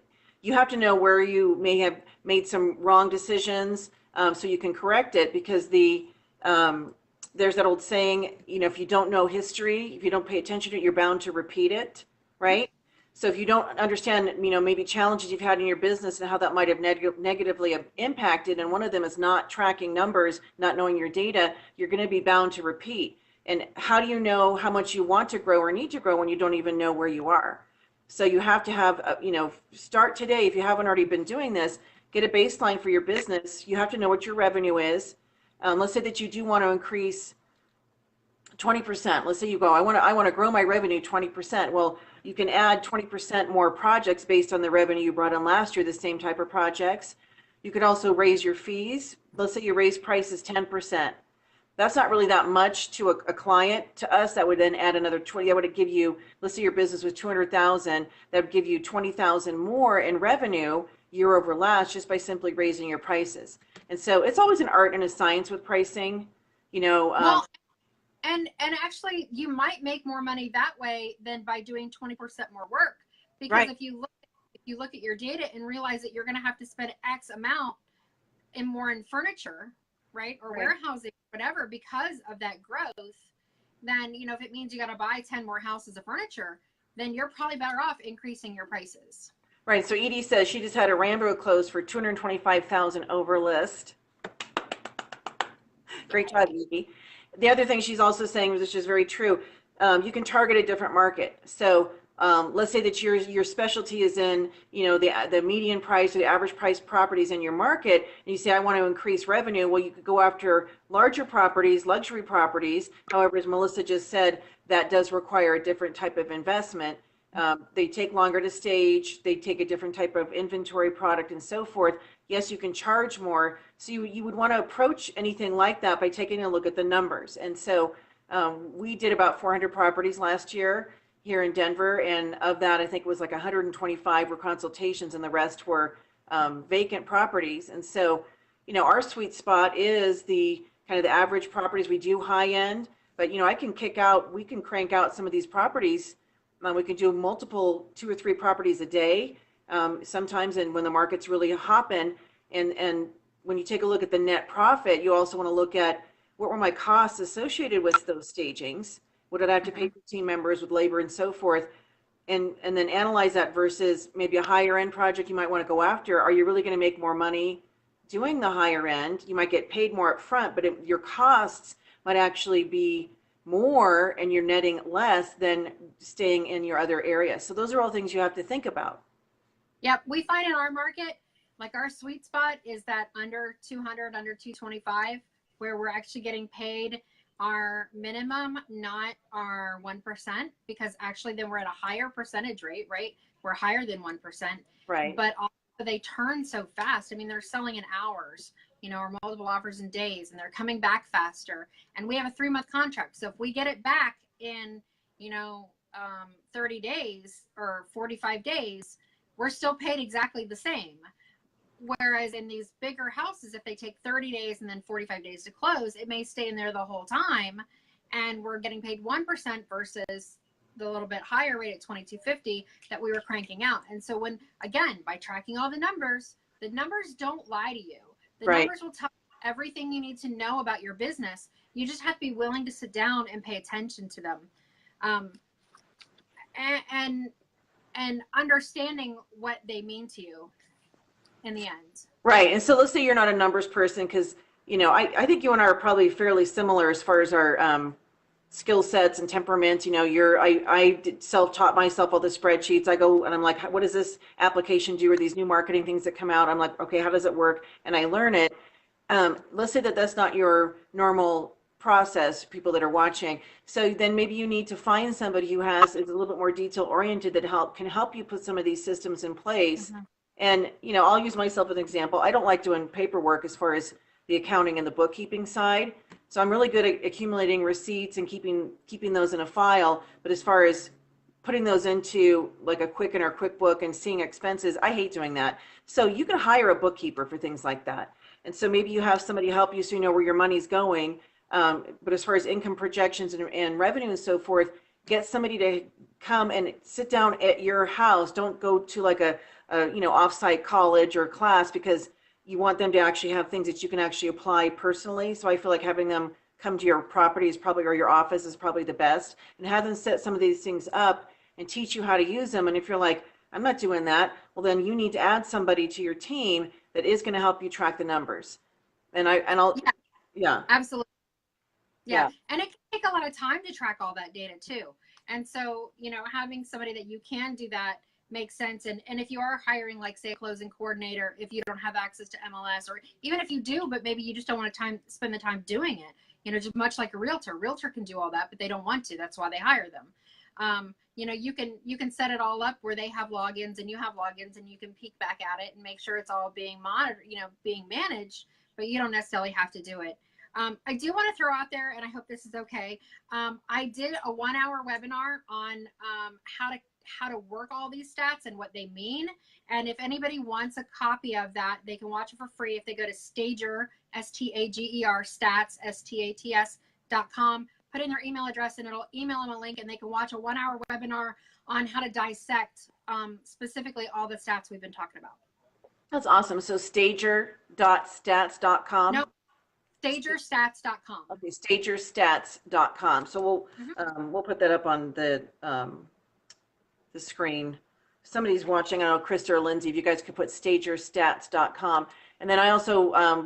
you have to know where you may have made some wrong decisions, so you can correct it. Because there's that old saying, you know, if you don't know history, if you don't pay attention to it, you're bound to repeat it, right? So if you don't understand, you know, maybe challenges you've had in your business and how that might have negatively impacted, and one of them is not tracking numbers, not knowing your data, you're going to be bound to repeat. And how do you know how much you want to grow or need to grow when you don't even know where you are? So you have to have, you know, start today. If you haven't already been doing this, get a baseline for your business. You have to know what your revenue is. Let's say that you do want to increase 20%. Let's say you go, I want to grow my revenue 20%. Well, you can add 20% more projects based on the revenue you brought in last year, the same type of projects. You could also raise your fees. Let's say you raise prices 10%. That's not really that much to a client. To us, that would then add another 20. That would give you, let's say your business was 200,000, that would give you 20,000 more in revenue year over last, just by simply raising your prices. And so it's always an art and a science with pricing, you know. Well, and actually, you might make more money that way than by doing 20% more work. Because right. if you look at your data and realize that you're going to have to spend X amount in furniture, right, or warehousing, whatever, because of that growth, then, you know, if it means you got to buy 10 more houses of furniture, then you're probably better off increasing your prices. Right. So Edie says she just had a Rambo close for 225,000 over list. Great job, Edie. The other thing she's also saying, which is very true, you can target a different market. So let's say that your specialty is in, you know, the median price or the average price properties in your market, and you say, I want to increase revenue. Well, you could go after larger properties, luxury properties. However, as Melissa just said, that does require a different type of investment. They take longer to stage. They take a different type of inventory product and so forth. Yes, you can charge more. So you would want to approach anything like that by taking a look at the numbers. And so we did about 400 properties last year here in Denver. And of that, I think it was like 125 were consultations and the rest were vacant properties. And so, you know, our sweet spot is the kind of the average properties. We do high end, but, you know, we can crank out some of these properties. We can do multiple 2 or 3 properties a day sometimes, and when the market's really hopping. And when you take a look at the net profit, you also want to look at what were my costs associated with those stagings. What did I have to pay for team members with labor and so forth? And then analyze that versus maybe a higher end project you might want to go after. Are you really going to make more money doing the higher end? You might get paid more up front, but your costs might actually be more and you're netting less than staying in your other area. So those are all things you have to think about. Yep. We find in our market, like our sweet spot is that under 200, under 225, where we're actually getting paid our minimum, not our 1%, because actually then we're at a higher percentage rate, right? We're higher than 1%. Right. But also they turn so fast. I mean, they're selling in hours, you know, or multiple offers in days, and they're coming back faster. And we have a 3-month contract. So if we get it back in, you know, 30 days or 45 days, we're still paid exactly the same. Whereas in these bigger houses, if they take 30 days and then 45 days to close, it may stay in there the whole time. And we're getting paid 1% versus the little bit higher rate at $22.50 that we were cranking out. And so when, again, by tracking all the numbers don't lie to you. The numbers will tell you everything you need to know about your business. You just have to be willing to sit down and pay attention to them. And understanding what they mean to you in the end. Right. And so let's say you're not a numbers person, because, you know, I think you and I are probably fairly similar as far as our skill sets and temperaments. You know, I self-taught myself all the spreadsheets. I go and I'm like, what does this application do, or these new marketing things that come out? I'm like, okay, how does it work? And I learn it. Let's say that that's not your normal process, people that are watching. So then maybe you need to find somebody who is a little bit more detail oriented that can help you put some of these systems in place. Mhm. And, I'll use myself as an example. I don't like doing paperwork as far as the accounting and the bookkeeping side. So I'm really good at accumulating receipts and keeping those in a file. But as far as putting those into like a Quicken or QuickBook and seeing expenses, I hate doing that. So you can hire a bookkeeper for things like that. And so maybe you have somebody help you so you know where your money's going. But as far as income projections and revenue and so forth, get somebody to come and sit down at your house. Don't go to like a offsite college or class, because you want them to actually have things that you can actually apply personally. So I feel like having them come to your property is probably, or your office is probably the best, and have them set some of these things up and teach you how to use them. And if you're like, I'm not doing that, well, then you need to add somebody to your team that is going to help you track the numbers. I'll, Yeah, yeah, absolutely. Yeah. yeah, And it can take a lot of time to track all that data too. And so, having somebody that you can do that makes sense. And if you are hiring, like say a closing coordinator, if you don't have access to MLS, or even if you do, but maybe you just don't want to spend the time doing it, just much like a realtor can do all that, but they don't want to. That's why they hire them. You can set it all up where they have logins and you have logins, and you can peek back at it and make sure it's all being monitored, being managed, but you don't necessarily have to do it. I do want to throw out there, and I hope this is okay. I did a 1-hour webinar on how to work all these stats and what they mean. And if anybody wants a copy of that, they can watch it for free if they go to Stager, STAGER, stats, STATS.com, put in their email address, and it'll email them a link, and they can watch a 1-hour webinar on how to dissect specifically all the stats we've been talking about. that's awesome. So stager.stats.com. No, stagerstats.com. Okay, stagerstats.com. So we'll put that up on the screen. Somebody's watching. I don't know, Krista or Lindsay, if you guys could put stagerstats.com. And then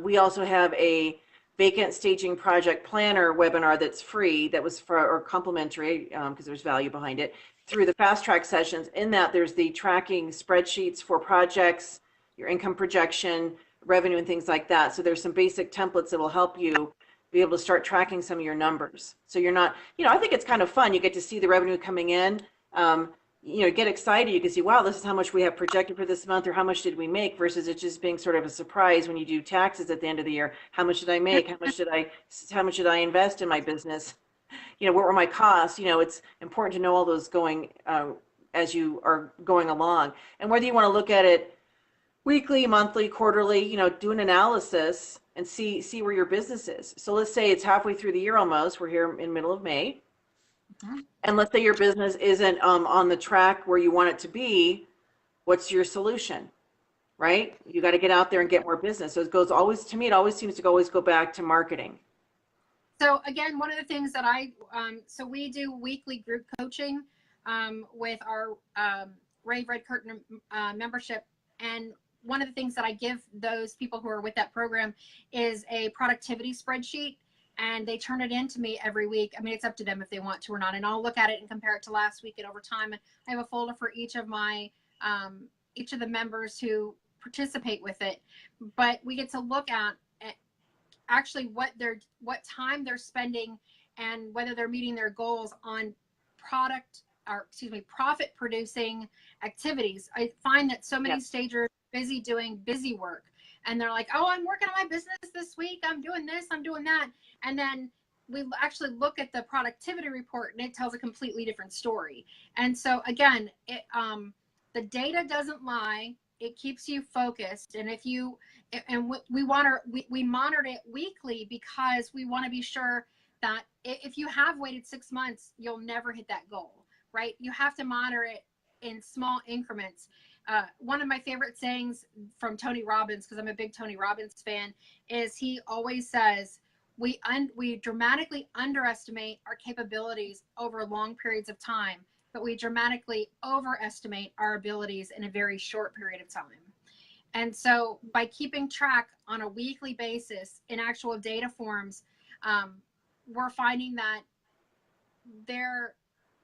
we also have a vacant staging project planner webinar that's free, that was or complimentary, because there's value behind it, through the fast track sessions. In that, there's the tracking spreadsheets for projects, your income projection, revenue, and things like that. So there's some basic templates that will help you be able to start tracking some of your numbers. So you're not, I think it's kind of fun. You get to see the revenue coming in. Get excited. You can see, wow, this is how much we have projected for this month, or how much did we make, versus it just being sort of a surprise when you do taxes at the end of the year. How much did I make? How much did I invest in my business? What were my costs? It's important to know all those going as you are going along. And whether you want to look at it weekly, monthly, quarterly, do an analysis and see where your business is. So let's say it's halfway through the year almost. We're here in the middle of May. And let's say your business isn't on the track where you want it to be. What's your solution, right? You got to get out there and get more business. So it always seems to always go back to marketing. So again, one of the things that so we do weekly group coaching with our Rave Red Curtain membership. And one of the things that I give those people who are with that program is a productivity spreadsheet, and they turn it in to me every week. I mean, it's up to them if they want to or not. And I'll look at it and compare it to last week and over time. I have a folder for each of the members who participate with it. But we get to look at actually what time they're spending and whether they're meeting their goals on profit producing activities. I find that so many stagers are busy doing busy work, and they're like, oh, I'm working on my business this week, I'm doing this, I'm doing that. And then we actually look at the productivity report, and it tells a completely different story. And so again, the data doesn't lie. It keeps you focused. And we monitor it weekly, because we want to be sure that if you have waited 6 months, you'll never hit that goal, right? You have to monitor it in small increments. One of my favorite sayings from Tony Robbins, because I'm a big Tony Robbins fan, is he always says, we dramatically underestimate our capabilities over long periods of time, but we dramatically overestimate our abilities in a very short period of time. And so by keeping track on a weekly basis in actual data forms, we're finding that they're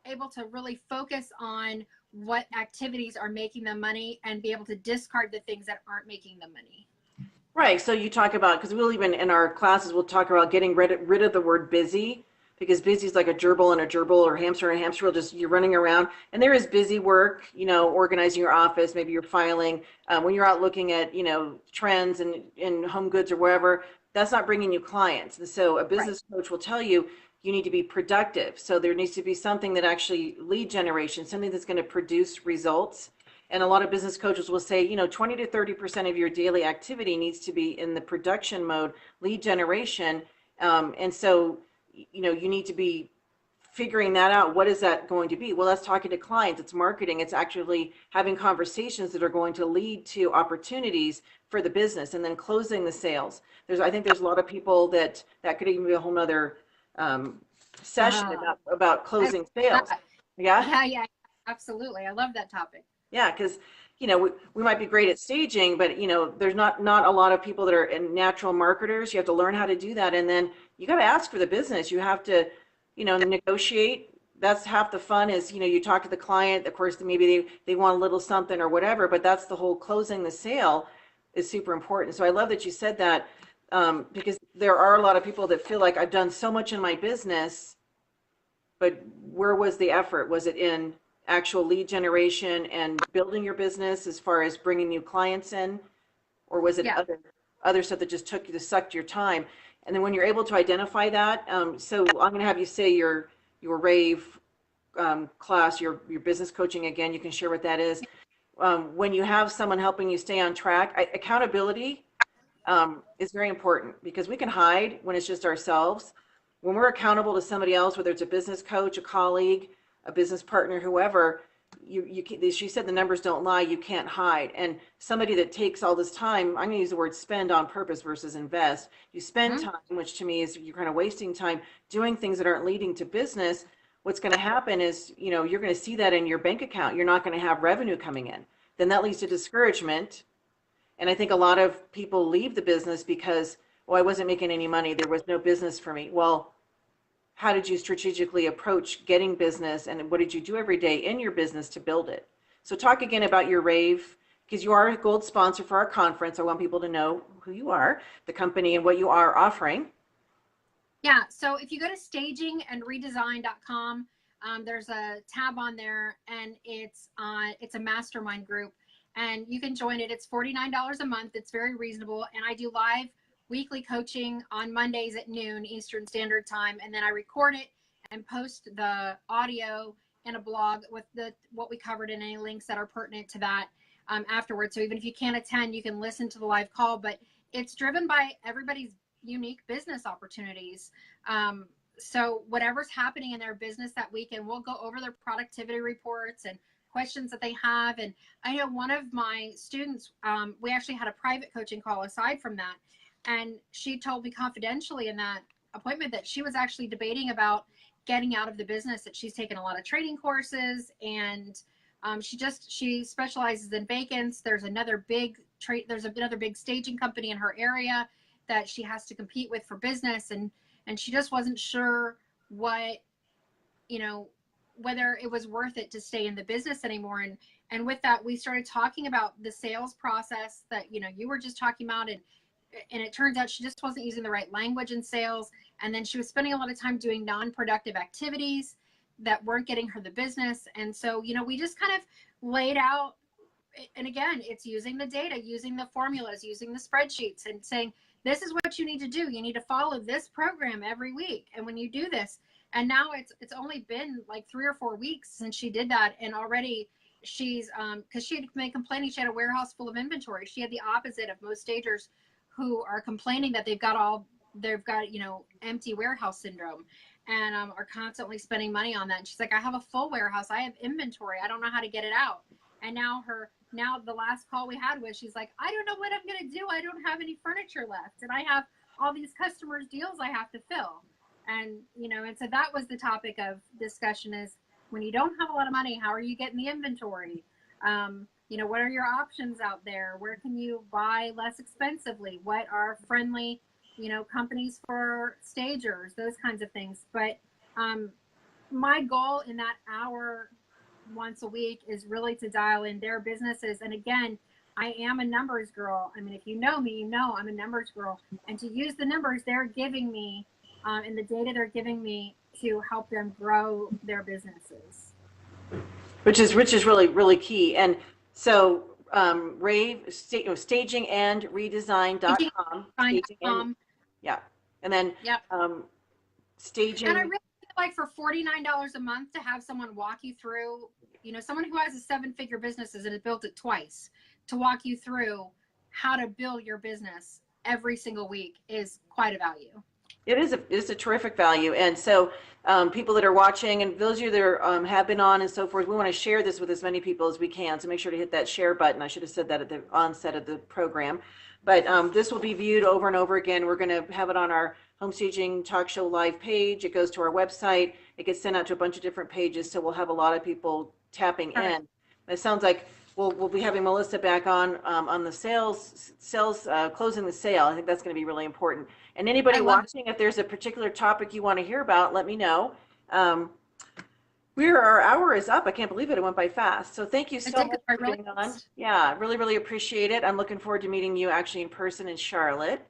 able to really focus on what activities are making them money and be able to discard the things that aren't making them money. Right. So you talk about, because we'll even in our classes, we'll talk about getting rid of the word busy, because busy is like a gerbil and a gerbil, or hamster and a hamster wheel, just you're running around. And there is busy work, organizing your office, maybe you're filing, when you're out looking at, trends and in home goods or wherever, that's not bringing you clients. And so a Right. business coach will tell you, you need to be productive. So there needs to be something that actually lead generation, something that's going to produce results. And a lot of business coaches will say, 20 to 30% of your daily activity needs to be in the production mode, lead generation. And so, you need to be figuring that out. What is that going to be? Well, that's talking to clients, it's marketing, it's actually having conversations that are going to lead to opportunities for the business, and then closing the sales. I think there's a lot of people that could even be a whole nother session Uh, about I love closing sales. that. Yeah. Yeah, absolutely. I love that topic. Yeah, because we might be great at staging, but there's not a lot of people that are in natural marketers. You have to learn how to do that, and then you got to ask for the business. You have to, negotiate. That's half the fun. Is you talk to the client. Of course, maybe they want a little something or whatever, but that's the whole closing the sale is super important. So I love that you said that, because there are a lot of people that feel like I've done so much in my business, but where was the effort? Was it in actual lead generation and building your business as far as bringing new clients in, or was it Yeah. other stuff that just sucked your time? And then when you're able to identify that, so I'm going to have you say your rave class, your business coaching again. You can share what that is. When you have someone helping you stay on track, accountability is very important, because we can hide when it's just ourselves. When we're accountable to somebody else, whether it's a business coach, a colleague, a business partner, whoever, she said the numbers don't lie. You can't hide. And somebody that takes all this time, I'm going to use the word spend on purpose versus invest. You spend Mhm. time, which to me is you're kind of wasting time doing things that aren't leading to business. What's going to happen is, you're going to see that in your bank account. You're not going to have revenue coming in. Then that leads to discouragement, and I think a lot of people leave the business because, well, I wasn't making any money. There was no business for me. Well, how did you strategically approach getting business, and what did you do every day in your business to build it? So talk again about your rave, because you are a gold sponsor for our conference. I want people to know who you are, the company, and what you are offering. Yeah. So if you go to stagingandredesign.com, there's a tab on there, and it's a mastermind group, and you can join it. It's $49 a month. It's very reasonable, and I do live weekly coaching on Mondays at noon Eastern Standard Time, and then I record it and post the audio in a blog with what we covered and any links that are pertinent to that afterwards. So even if you can't attend, you can listen to the live call. But it's driven by everybody's unique business opportunities. So whatever's happening in their business that week, and we'll go over their productivity reports and questions that they have. And I know one of my students, we actually had a private coaching call aside from that, and she told me confidentially in that appointment that she was actually debating about getting out of the business, that she's taken a lot of training courses, and she specializes in vacants. There's another big staging company in her area that she has to compete with for business, and she just wasn't sure what, whether it was worth it to stay in the business anymore. And with that, we started talking about the sales process that you were just talking about, and it turns out she just wasn't using the right language in sales, and then she was spending a lot of time doing non-productive activities that weren't getting her the business. And so we just kind of laid out, and again, it's using the data, using the formulas, using the spreadsheets, and saying, this is what you need to do. You need to follow this program every week. And when you do this, and now it's only been like 3 or 4 weeks since she did that, and already she's because she had been complaining she had a warehouse full of inventory. She had the opposite of most stagers who are complaining that they've got empty warehouse syndrome, and are constantly spending money on that. And she's like, I have a full warehouse, I have inventory, I don't know how to get it out. And now the last call we had was, she's like, I don't know what I'm going to do. I don't have any furniture left, and I have all these customers' deals I have to fill. And and so that was the topic of discussion, is when you don't have a lot of money, how are you getting the inventory? What are your options out there? Where can you buy less expensively? What are friendly companies for stagers? Those kinds of things. But my goal in that hour once a week is really to dial in their businesses. And again, I am a numbers girl. I mean, if you know me, you know I'm a numbers girl. And to use the numbers they're giving me and the data they're giving me to help them grow their businesses. Which is really key. And so staging and redesign.com. Staging and yeah. And then yep. Staging. And I really feel like for $49 a month to have someone walk you through, you know, someone who has a 7-figure business and has built it twice, to walk you through how to build your business every single week is quite a value. It is a terrific value. And so people that are watching and those of you that are, have been on and so forth, we want to share this with as many people as we can. So make sure to hit that share button. I should have said that at the onset of the program. But this will be viewed over and over again. We're going to have it on our Home Staging Talk Show live page. It goes to our website. It gets sent out to a bunch of different pages. So we'll have a lot of people tapping in. It sounds like we'll be having Melissa back on the sales closing the sale. I think that's going to be really important. And anybody watching, if there's a particular topic you want to hear about, let me know. Our hour is up. I can't believe it. It went by fast. So thank you so much for being on. Yeah, really appreciate it. I'm looking forward to meeting you actually in person in Charlotte.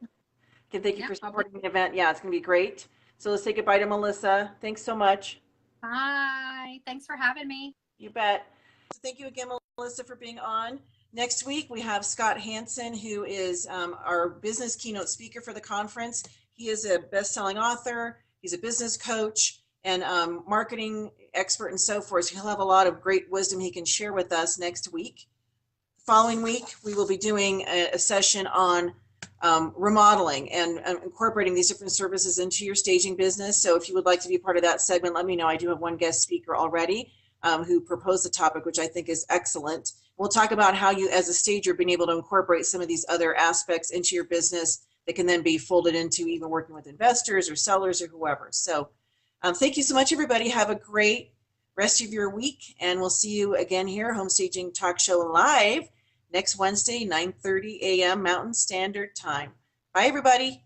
Again, thank you for supporting the event. Yeah, it's going to be great. So let's say goodbye to Melissa. Thanks so much. Bye. Thanks for having me. You bet. So thank you again, Melissa, for being on. Next week, we have Scott Hansen, who is our business keynote speaker for the conference. He is a best-selling author. He's a business coach and marketing expert and so forth. So he'll have a lot of great wisdom he can share with us next week. The following week, we will be doing a session on remodeling and incorporating these different services into your staging business. So if you would like to be part of that segment, let me know. I do have one guest speaker already who proposed the topic, which I think is excellent. We'll talk about how you, as a stager, been able to incorporate some of these other aspects into your business that can then be folded into even working with investors or sellers or whoever. So thank you so much, everybody. Have a great rest of your week, and we'll see you again here, Home Staging Talk Show Live, next Wednesday, 9:30 a.m. Mountain Standard Time. Bye, everybody.